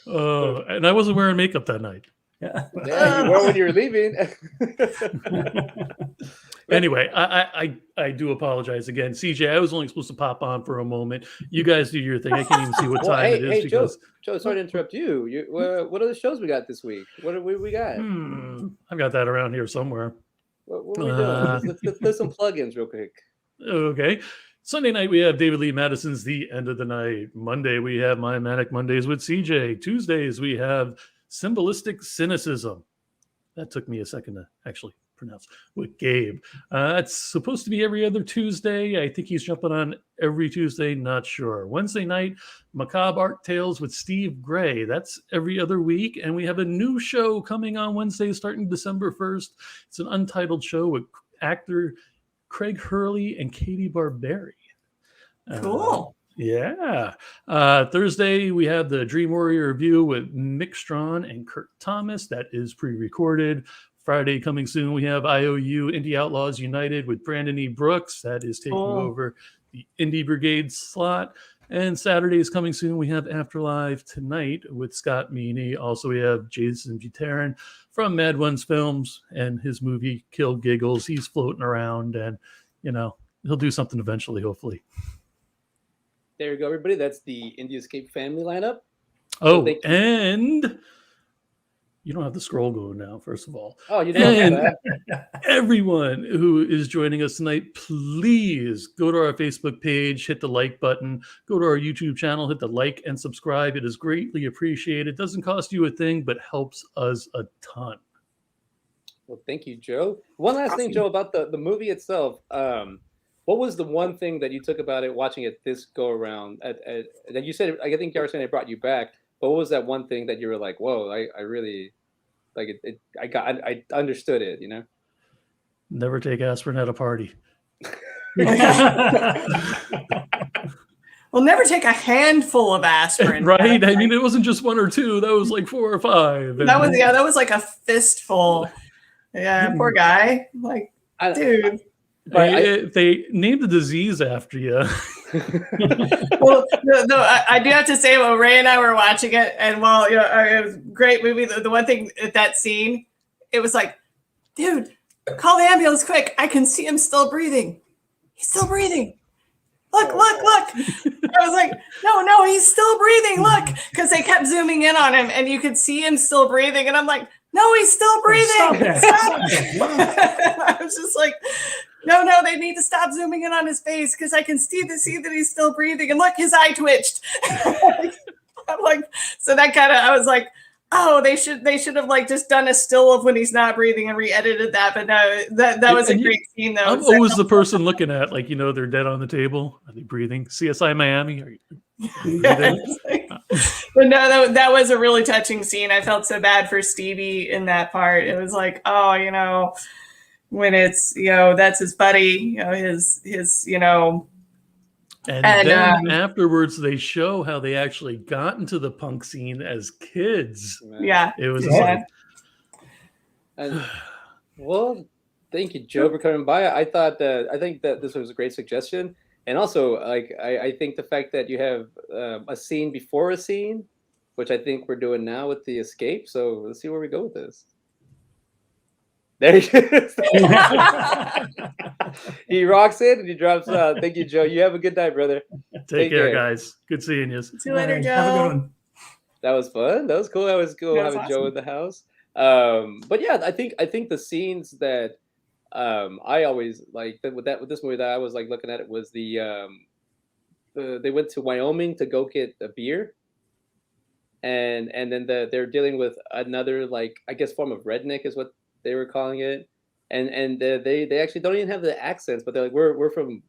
And I wasn't wearing makeup that night. Yeah, you were when you were leaving. Anyway, I do apologize again. CJ, I was only supposed to pop on for a moment. You guys do your thing. I can't even see what time it is. Hey, because... Joe, sorry to interrupt you. What are the shows we got this week? What we got? I've got that around here somewhere. What are we doing? Let's some plugins real quick. Okay. Sunday night, we have David Lee Madison's The End of the Night. Monday, we have My Manic Mondayz with CJ. Tuesdays, we have Symbolistic Cynicism. That took me a second to actually pronounce, with Gabe. It's supposed to be every other Tuesday. I think he's jumping on every Tuesday, not sure. Wednesday night, Macabre Art Tales with Steve Gray. That's every other week. And we have a new show coming on Wednesday starting December 1st. It's an untitled show with actor Craig Hurley and Katie Barberi. Cool. Yeah. Thursday, we have the Dream Warrior review with Mick Strawn and Kurt Thomas. That is pre-recorded. Friday coming soon, we have IOU Indie Outlaws United with Brandon E. Brooks. That is taking over the Indie Brigade slot. And Saturday is coming soon. We have Afterlife Tonight with Scott Meany. Also, we have Jason Buterin from Mad Ones Films and his movie Kill Giggles. He's floating around and, you know, he'll do something eventually, hopefully. There you go, everybody. That's the Indie Escape family lineup. Oh, and you don't have the scroll going now, first of all. Oh, you don't have And that. everyone who is joining us tonight, please go to our Facebook page, hit the like button, go to our YouTube channel, hit the like and subscribe. It is greatly appreciated. It doesn't cost you a thing, but helps us a ton. Well, thank you, Joe. One last thing, Joe, about the movie itself. What was the one thing that you took about it watching it this go around? That you said, I think you were saying it brought you back. But what was that one thing that you were like, whoa, I really like it? I understood it, you know? Never take aspirin at a party. Well, never take a handful of aspirin. Right? I mean, it wasn't just one or two. That was like 4 or 5. That was like a fistful. Yeah, poor guy. Like, dude. They named the disease after you. Well, no, I do have to say, while Ray and I were watching it, and while it was a great movie, the one thing at that scene, it was like, dude, call the ambulance quick. I can see him still breathing. He's still breathing. Look. I was like, no, he's still breathing. Look, because they kept zooming in on him, and you could see him still breathing. And I'm like, no, he's still breathing. Stop that. I was just like, no, they need to stop zooming in on his face because I can see that he's still breathing. And look, his eye twitched. I'm like, so that kind of, I was like, oh, they should have like just done a still of when he's not breathing and re-edited that. But no, that was a great scene though. I'm always the person looking at, like, you know, they're dead on the table. Are they breathing? CSI Miami? Are you breathing? But no, that was a really touching scene. I felt so bad for Stevie in that part. It was like, oh, you know, when it's, you know, that's his buddy, you know, his you know. And then afterwards, they show how they actually got into the punk scene as kids. Yeah. It was well, thank you, Joe, for coming by. I think that this was a great suggestion. And also, like, I think the fact that you have a scene before a scene, which I think we're doing now with the escape. So let's see where we go with this. There he is. He rocks it and he drops out. Thank you, Joe. You have a good night, brother. Take care, guys. Good seeing you. See you later, Joe. Have a good one. That was fun. That was cool. That was cool having awesome. Joe in the house. But yeah, I think the scenes that I always like with this movie that I was like looking at it was they went to Wyoming to go get a beer. And then they're dealing with another, like, I guess form of redneck is what they were calling it, and they actually don't even have the accents, but they're like, we're from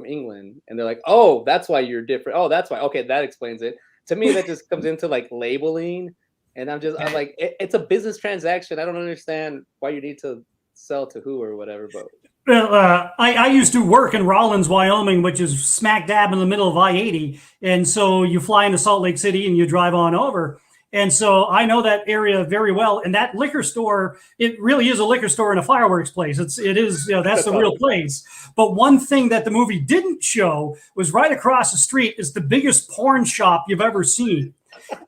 England, and they're like, oh, that's why you're different. Oh, that's why. Okay, that explains it. To me, that just comes into like labeling, and I'm like, it's a business transaction. I don't understand why you need to sell to who or whatever. But Well, I used to work in Rawlins, Wyoming, which is smack dab in the middle of I-80, and so you fly into Salt Lake City and you drive on over. And so I know that area very well. And that liquor store, it really is a liquor store and a fireworks place. It is, you know, that's the real place. But one thing that the movie didn't show was right across the street is the biggest porn shop you've ever seen.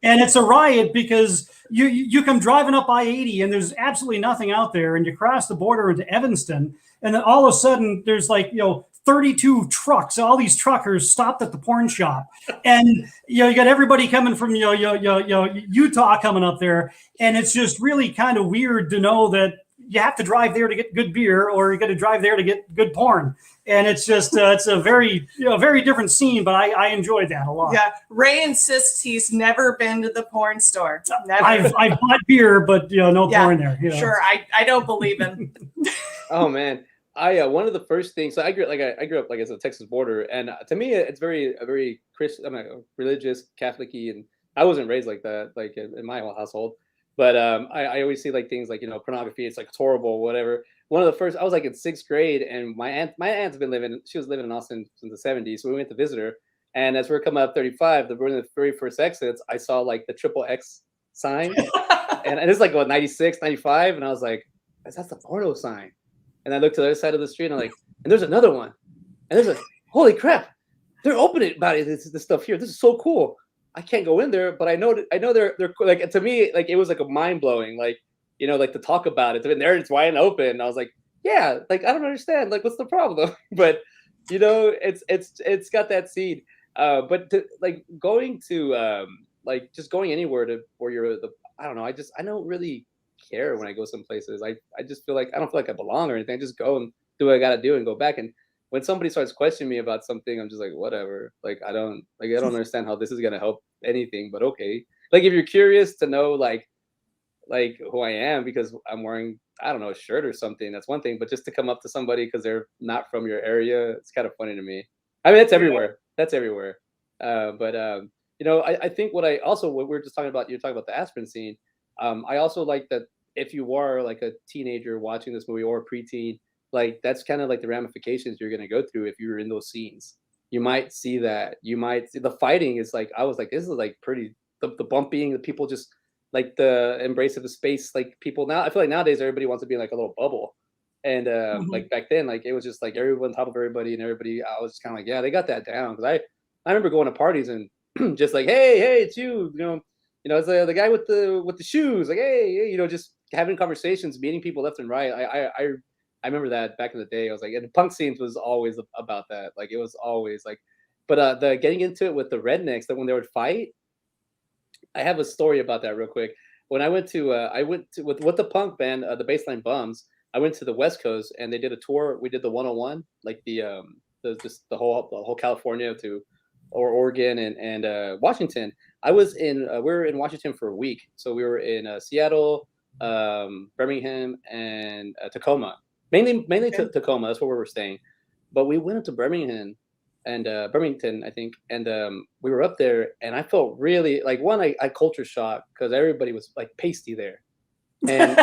And it's a riot because you come driving up I-80 and there's absolutely nothing out there. And you cross the border into Evanston. And then all of a sudden there's like, you know, 32 trucks, all these truckers stopped at the porn shop. And, you know, you got everybody coming from, Utah coming up there. And it's just really kind of weird to know that, you have to drive there to get good beer, or you got to drive there to get good porn. And it's just it's a very very different scene, but I enjoyed that a lot. Yeah, Ray insists he's never been to the porn store. Never. I've bought beer, but no porn there. Sure, I don't believe him. Oh man, one of the first things. So I grew up like as a Texas border, and to me it's a very Christian, I'm like religious, Catholic-y, and I wasn't raised like that, like in my household. But I always see like things like pornography. It's like it's horrible, whatever. One of the first, I was like in 6th grade, and my aunt's been living. She was living in Austin since the 70s, so we went to visit her. And as we're coming up 35, one of the very first exits, I saw like the triple X sign, and it's like what 96, 95, and I was like, that's the porno sign. And I looked to the other side of the street, and I'm like, and there's another one, and there's a holy crap, they're opening about it. This stuff here. This is so cool. I can't go in there, but I know they're like, to me, like it was like a mind blowing, like like to talk about it. And there it's wide open. And I was like, yeah, like I don't understand, like what's the problem? But it's got that seed. But like going to like just going anywhere to where you're I don't know. I don't really care when I go some places. I just feel like I don't feel like I belong or anything. I just go and do what I gotta do and go back. And when somebody starts questioning me about something, I'm just like, whatever. Like I don't understand how this is gonna help anything, but okay. Like if you're curious to know like who I am because I'm wearing, I don't know, a shirt or something, that's one thing. But just to come up to somebody because they're not from your area, it's kind of funny to me. I mean, that's everywhere. That's everywhere. I think what we're just talking about, you're talking about the aspirin scene. I also like that if you are like a teenager watching this movie or a preteen, like that's kind of like the ramifications you're going to go through if you're in those scenes. You might see that. You might see the fighting is like, I was like, this is like pretty, the bumping, the people just like the embrace of the space. Like people now, I feel like nowadays everybody wants to be in like a little bubble. And like back then, like it was just like everyone on top of everybody and everybody, I was just kind of like, yeah, they got that down. Cause I remember going to parties and just like, hey, it's you, it's the guy with the shoes, like, hey, just having conversations, meeting people left and right. I remember that back in the day. I was like, and the punk scenes was always about that. Like it was always like, but the getting into it with the rednecks, that when they would fight, I have a story about that real quick. When I went to with the punk band, the Baseline Bums, I went to the West Coast and they did a tour. We did the 101, like the whole California or Oregon and Washington. We were in Washington for a week. So we were in Seattle, Birmingham, and Tacoma. Mainly to Tacoma. That's where we were staying. But we went up to Birmingham and Birmingham, I think, and we were up there, and I felt really like I culture shock because everybody was like pasty there, and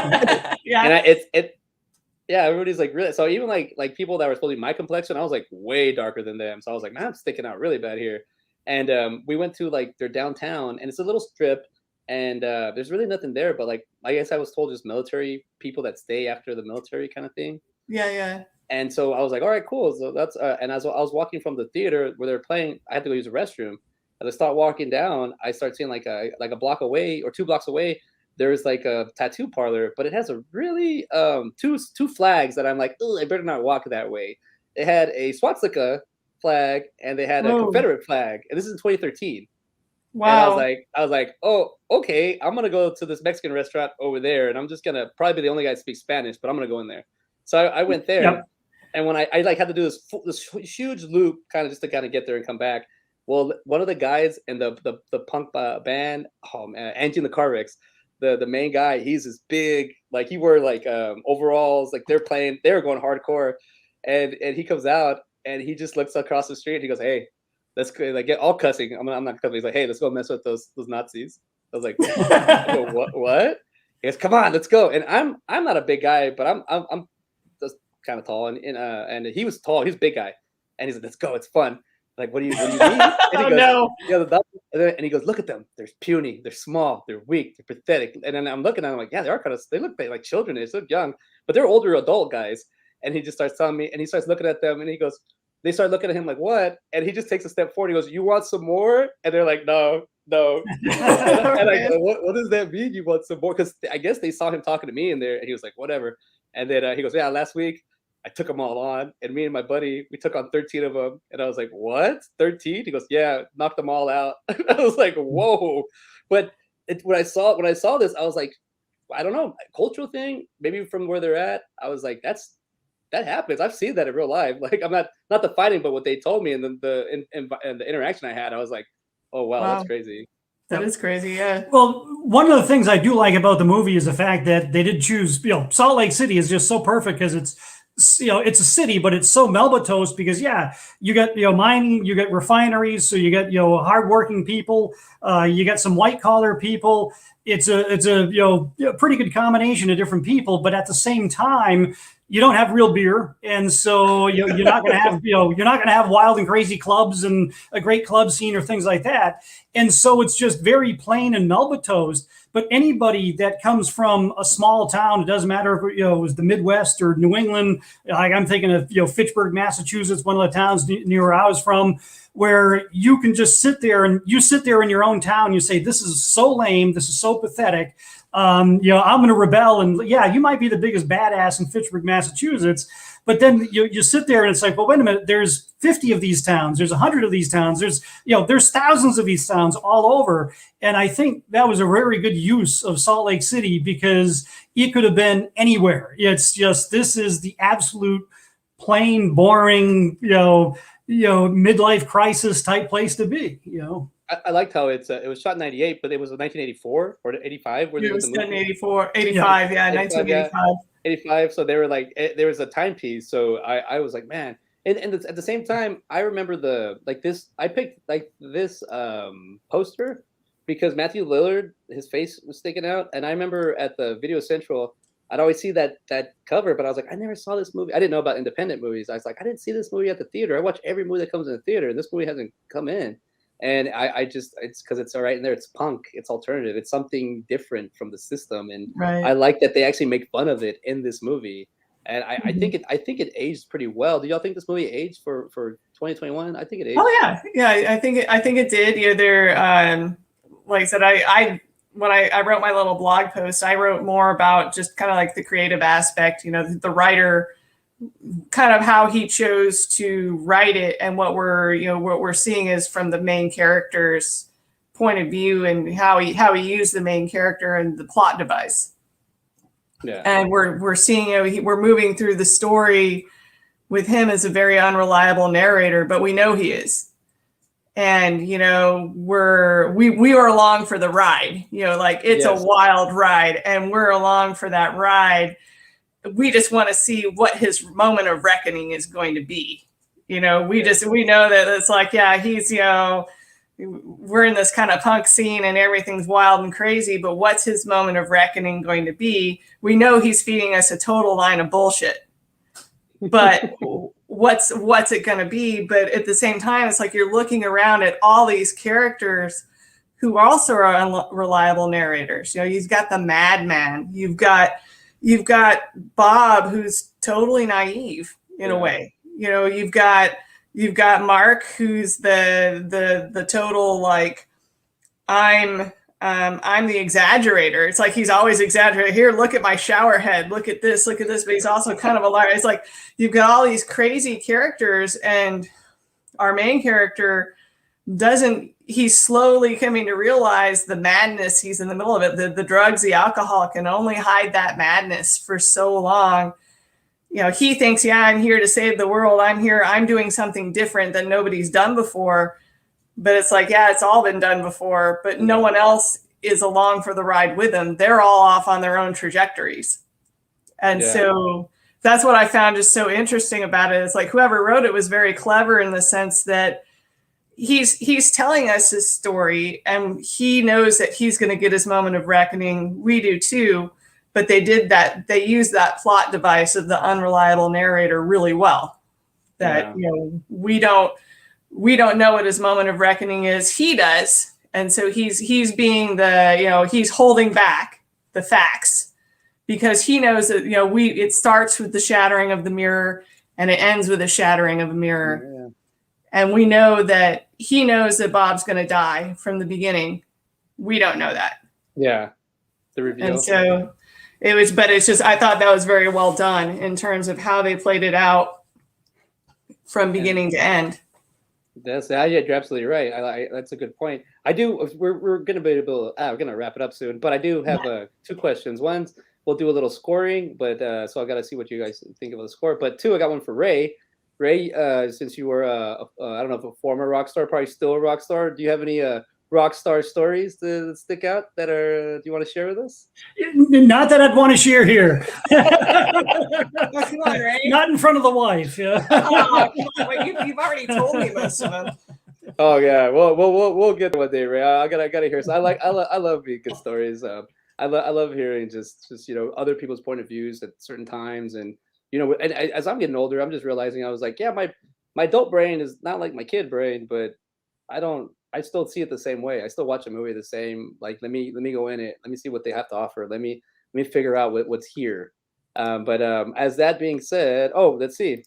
everybody's like really. So even like people that were supposed to be my complexion, I was like way darker than them. So I was like, man, I'm sticking out really bad here. And we went to like their downtown, and it's a little strip, and there's really nothing there. But like I guess I was told just military people that stay after the military kind of thing. Yeah. And so I was like, all right, cool. So that's and as I was walking from the theater where they're playing, I had to go use the restroom. As I start walking down, I start seeing like a block away or 2 blocks away, there's like a tattoo parlor, but it has a really two flags that I'm like, oh, I better not walk that way. It had a swastika flag and they had a Confederate flag, and this is in 2013. Wow. And I was like, oh, okay, I'm gonna go to this Mexican restaurant over there, and I'm just gonna probably be the only guy to speak Spanish, but I'm gonna go in there. So I went there. Yep. And when I like had to do this huge loop kind of just to kind of get there and come back. Well, one of the guys in the punk band, oh man, Angie and the Carricks, the main guy, he's this big, like he wore like overalls, like they were going hardcore, and he comes out and he just looks across the street and he goes, hey, let's go, like get all cussing. I'm not cussing. He's like, hey, let's go mess with those Nazis. I was like, what? He goes, come on, let's go. And I'm not a big guy, but I'm just kind of tall, and he was tall. He's a big guy, and he's like, let's go, it's fun. Like, what do you mean? And he goes, no. And he goes, look at them. They're puny. They're small. They're weak. They're pathetic. And then I'm looking at them like, yeah, they look like children. They look young, but they're older adult guys. And he just starts telling me, and he starts looking at them, and he goes, they start looking at him like, what? And he just takes a step forward. He goes, you want some more? And they're like, no. And I go, what does that mean? You want some more? Because I guess they saw him talking to me in there, and he was like, whatever. And then he goes, yeah, last week I took them all on, and me and my buddy, we took on 13 of them. And I was like, what? 13? He goes, yeah, knocked them all out. I was like, whoa. But when I saw this, I was like, I don't know, cultural thing, maybe from where they're at. I was like, that happens. I've seen that in real life. Like, I'm not the fighting, but what they told me and the interaction I had, I was like, oh wow, that's crazy. That is crazy, yeah. Well, one of the things I do like about the movie is the fact that they did choose, Salt Lake City is just so perfect because it's a city, but it's so melbatose because you got mining, you got refineries, so you got hardworking people, you got some white collar people. It's a pretty good combination of different people, but at the same time, you don't have real beer, and so you're not going to have you're not going to have wild and crazy clubs and a great club scene or things like that. And so it's just very plain and melbatose. But anybody that comes from a small town, it doesn't matter if it was the Midwest or New England. Like I'm thinking of Fitchburg, Massachusetts, one of the towns near where I was from, where you can just sit there and you sit there in your own town. You say, this is so lame. This is so pathetic. I'm going to rebel. And you might be the biggest badass in Fitchburg, Massachusetts. But then you sit there and it's like, well, wait a minute, there's 50 of these towns. There's 100 of these towns. There's thousands of these towns all over. And I think that was a very good use of Salt Lake City because it could have been anywhere. It's just, this is the absolute plain, boring, midlife crisis type place to be, I liked how it was shot in 98, but it was 1984 or 85. Where it was the movie. 84, 85, 1985. 85. So they were like, there was a timepiece. So I was like, man. And at the same time, I remember I picked this poster because Matthew Lillard, his face was sticking out. And I remember at the Video Central, I'd always see that cover, but I was like, I never saw this movie. I didn't know about independent movies. I was like, I didn't see this movie at the theater. I watch every movie that comes in the theater, and this movie hasn't come in. And it's because it's all right in there. It's punk. It's alternative. It's something different from the system. And I like that they actually make fun of it in this movie. And I think it aged pretty well. Do y'all think this movie aged for 2021? I think it aged. Oh yeah. I think it did. There, like I said, when I wrote my little blog post, I wrote more about just kind of like the creative aspect. The writer, kind of how he chose to write it, and what we're seeing is from the main character's point of view, and how he used the main character and the plot device. Yeah. And we're seeing we're moving through the story with him as a very unreliable narrator, but we know he is. And we are along for the ride. It's a wild ride, and we're along for that ride. We just want to see what his moment of reckoning is going to be. We know that it's like, he's, we're in this kind of punk scene and everything's wild and crazy, but what's his moment of reckoning going to be? We know he's feeding us a total line of bullshit, but what's it going to be? But at the same time, it's like you're looking around at all these characters who also are unreliable narrators. You've got the madman. You've got Bob, who's totally naive in a way. You've got Mark, who's the total like, I'm the exaggerator. It's like he's always exaggerating. Here, look at my shower head. Look at this. But he's also kind of a liar. It's like you've got all these crazy characters, and our main character he's slowly coming to realize the madness. He's in the middle of it. The drugs, the alcohol can only hide that madness for so long. He thinks, I'm here to save the world. I'm doing something different that nobody's done before. But it's like, it's all been done before, but no one else is along for the ride with him. They're all off on their own trajectories. And so that's what I found just so interesting about it. It's like whoever wrote it was very clever in the sense that he's telling us his story, and he knows that he's going to get his moment of reckoning. We do too, but they used that plot device of the unreliable narrator really well. That we don't know what his moment of reckoning is. He does, and so he's being he's holding back the facts because he knows that it starts with the shattering of the mirror and it ends with a shattering of a mirror. Yeah. And we know that he knows that Bob's going to die from the beginning. We don't know that. Yeah. The reveal. And so it's just, I thought that was very well done in terms of how they played it out from beginning to end. You're absolutely right. That's a good point. I do. We're gonna be able. We're gonna wrap it up soon, but I do have 2 questions. One, we'll do a little scoring, but so I got to see what you guys think of the score. But 2, I got one for Ray. Ray, since you were I don't know if a former rock star, probably still a rock star. Do you have any rock star stories that stick out that are? Do you want to share with us? Not that I'd want to share here. Oh, come on, Ray. Not in front of the wife. Yeah. Oh, wait, you've already told me most of them. Oh yeah, well we'll get to one day, Ray. I gotta hear. So I love hearing good stories. I love hearing just other people's point of views at certain times, and and as I'm getting older, I'm just realizing I was like, yeah, my adult brain is not like my kid brain, but I still see it the same way. I still watch a movie the same. Like let me go in it. Let me see what they have to offer. Let me figure out what's here. But as that being said, let's see.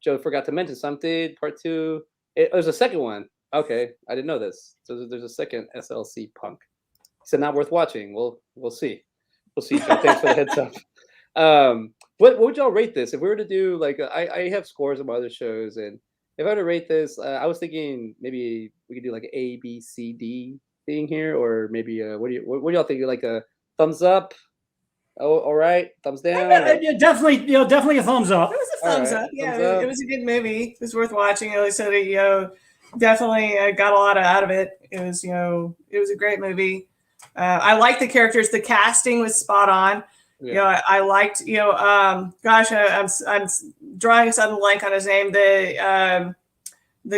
Joe forgot to mention something. Part 2. There's a second one. Okay, I didn't know this. So there's a second SLC Punk. He said not worth watching. We'll see. We'll see. Joe. Thanks for the heads up. What would y'all rate this if we were to do like I have scores of my other shows, and if I were to rate this, I was thinking maybe we could do like an A, B, C, D thing here, or maybe what do y'all think? Like a thumbs up? Oh, all right, thumbs down. Yeah, definitely, definitely a thumbs up. It was a thumbs up. Yeah, it was a good movie. It was worth watching. Like I said, definitely got a lot out of it. It was, it was a great movie. I liked the characters. The casting was spot on. Yeah. I liked, gosh, I'm drawing a sudden blank on his name. The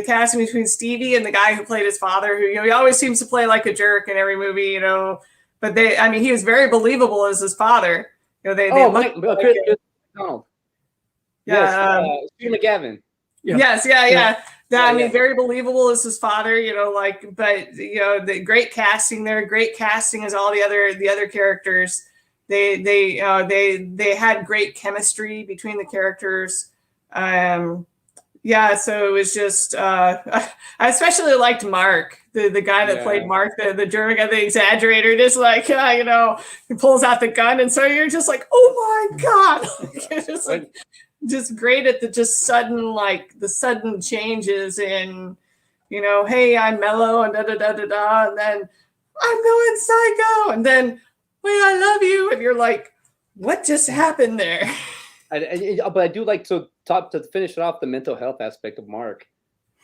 casting between Stevie and the guy who played his father, who he always seems to play like a jerk in every movie, But he was very believable as his father. They Mike McDonald. Yeah, Steve McGavin. Yeah. Yes, yeah. Very believable as his father. But the great casting there. Great casting as all the other characters. They had great chemistry between the characters. So it was just I especially liked Mark, the guy that played Mark, the German guy, the exaggerator, just like he pulls out the gun, and so you're just like, oh my god. Just great at the sudden changes in hey, I'm mellow and da-da-da-da-da, and then I'm going psycho, and then wait, I love you, and you're like, what just happened there? But I do like to finish it off, the mental health aspect of Mark.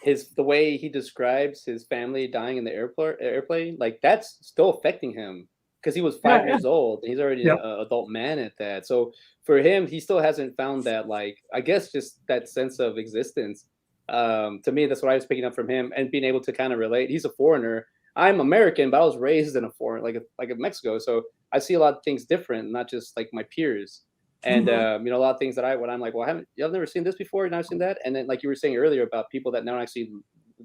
The way he describes his family dying in the airplane, like that's still affecting him because he was 5 years old. And he's already an adult man at that. So for him, he still hasn't found that, like, I guess just that sense of existence. To me, that's what I was picking up from him and being able to kind of relate. He's a foreigner. I'm American, but I was raised in a foreign, like Mexico. So I see a lot of things different, not just like my peers. And a lot of things that when I'm like, well, y'all never seen this before, you've never seen that. And then like you were saying earlier about people that now actually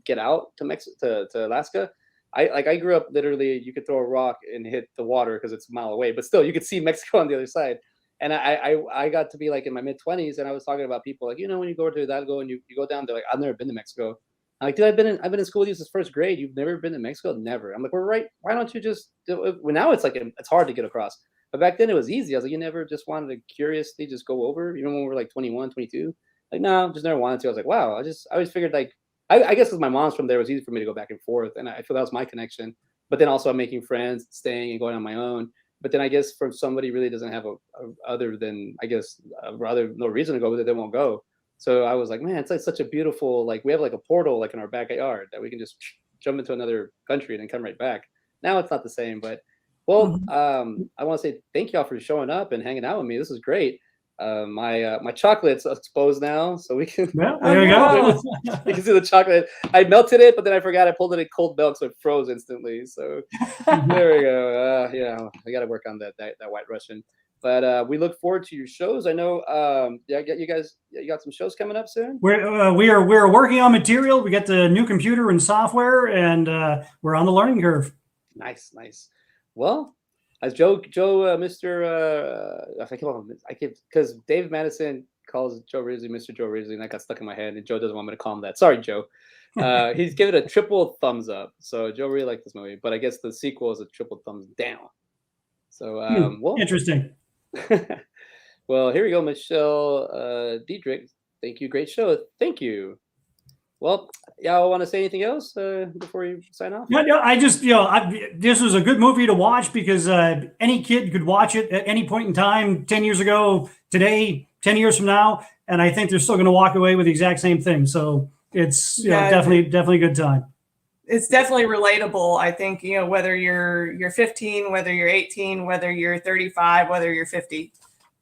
get out to Alaska. I grew up literally, you could throw a rock and hit the water because it's a mile away, but still you could see Mexico on the other side. And I got to be like in my mid-20s, and I was talking about people like, when you go to Hidalgo and you go down there, like, I've never been to Mexico. I'm like, dude, I've been in school with you since first grade. You've never been to Mexico? Never. I'm like, we're right. Why don't you just do it? Well, now it's like it's hard to get across. But back then it was easy. I was like, you never just wanted to curiously just go over, even when we were like 21, 22? Like, no, just never wanted to. I was like, wow. I always figured like, I guess because my mom's from there, it was easy for me to go back and forth. And I feel that was my connection. But then also I'm making friends, staying and going on my own. But then I guess for somebody really doesn't have other than, I guess, rather no reason to go with it, they won't go. So I was like, man, it's like such a beautiful, like we have like a portal like in our backyard that we can just jump into another country and then come right back. Now it's not the same, but well, I want to say thank y'all for showing up and hanging out with me. This is great. My chocolate's exposed now, so we can. Yeah, there you go. You can see the chocolate. I melted it, but then I forgot I pulled it in cold milk, so it froze instantly. So there we go. I got to work on that White Russian. But we look forward to your shows. I know. You guys, you got some shows coming up soon. We're working on material. We got the new computer and software, and we're on the learning curve. Nice. Well, as Mr. I keep because Dave Madison calls Joe Risley Mr. Joe Risley, and that got stuck in my head. And Joe doesn't want me to call him that. Sorry, Joe. He's given it a triple thumbs up. So Joe really liked this movie, but I guess the sequel is a triple thumbs down. So well, interesting. Well, here we go, Michelle Diedrich. Thank you, great show. Thank you. Well, y'all want to say anything else before you sign off? Yeah, I just, this was a good movie to watch because any kid could watch it at any point in time, 10 years ago, today, 10 years from now, and I think they're still going to walk away with the exact same thing. So it's definitely a good time. It's definitely relatable. I think, whether you're 15, whether you're 18, whether you're 35, whether you're 50.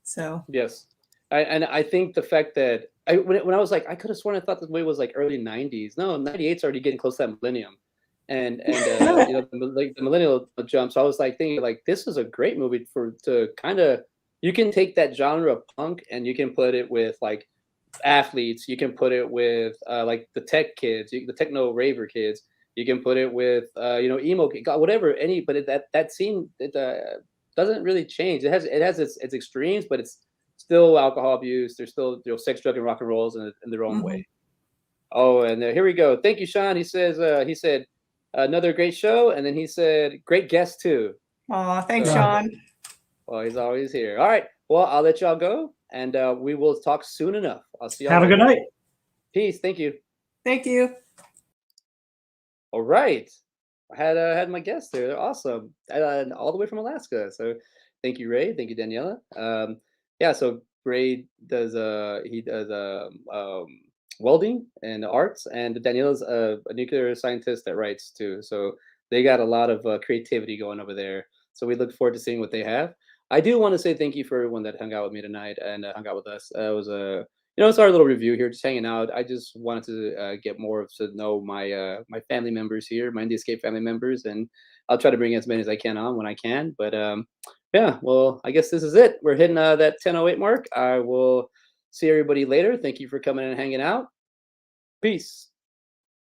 So yes, I think the fact that when I was like, I could have sworn I thought this movie was like early 90s. No, 98's already getting close to that millennium, and the millennial jump. So I was like thinking like this is a great movie to kind of, you can take that genre of punk and you can put it with like athletes. You can put it with like the tech kids, the techno raver kids. You can put it with emo, whatever. But that scene doesn't really change. It has its extremes, but it's still alcohol abuse. There's still sex, drug, and rock and rolls in their own way. Oh, and here we go. Thank you, Sean. He said another great show, and then he said great guest too. Oh, thanks, Sean. Well, he's always here. All right. Well, I'll let y'all go, and we will talk soon enough. I'll see y'all. Have a good night. Peace. Thank you. Thank you. All right. I had my guests there. They're awesome. All the way from Alaska. So thank you, Ray. Thank you, Daniela. Yeah, so Ray does welding and arts, and Daniela's a nuclear scientist that writes too. So they got a lot of creativity going over there. So we look forward to seeing what they have. I do want to say thank you for everyone that hung out with me tonight and hung out with us. It was it's our little review here, just hanging out. I just wanted to get more to know my my family members here, my Indie Escape family members, and I'll try to bring as many as I can on when I can. But yeah, well, I guess this is it. We're hitting that 10:08 mark. I will see everybody later. Thank you for coming and hanging out. Peace.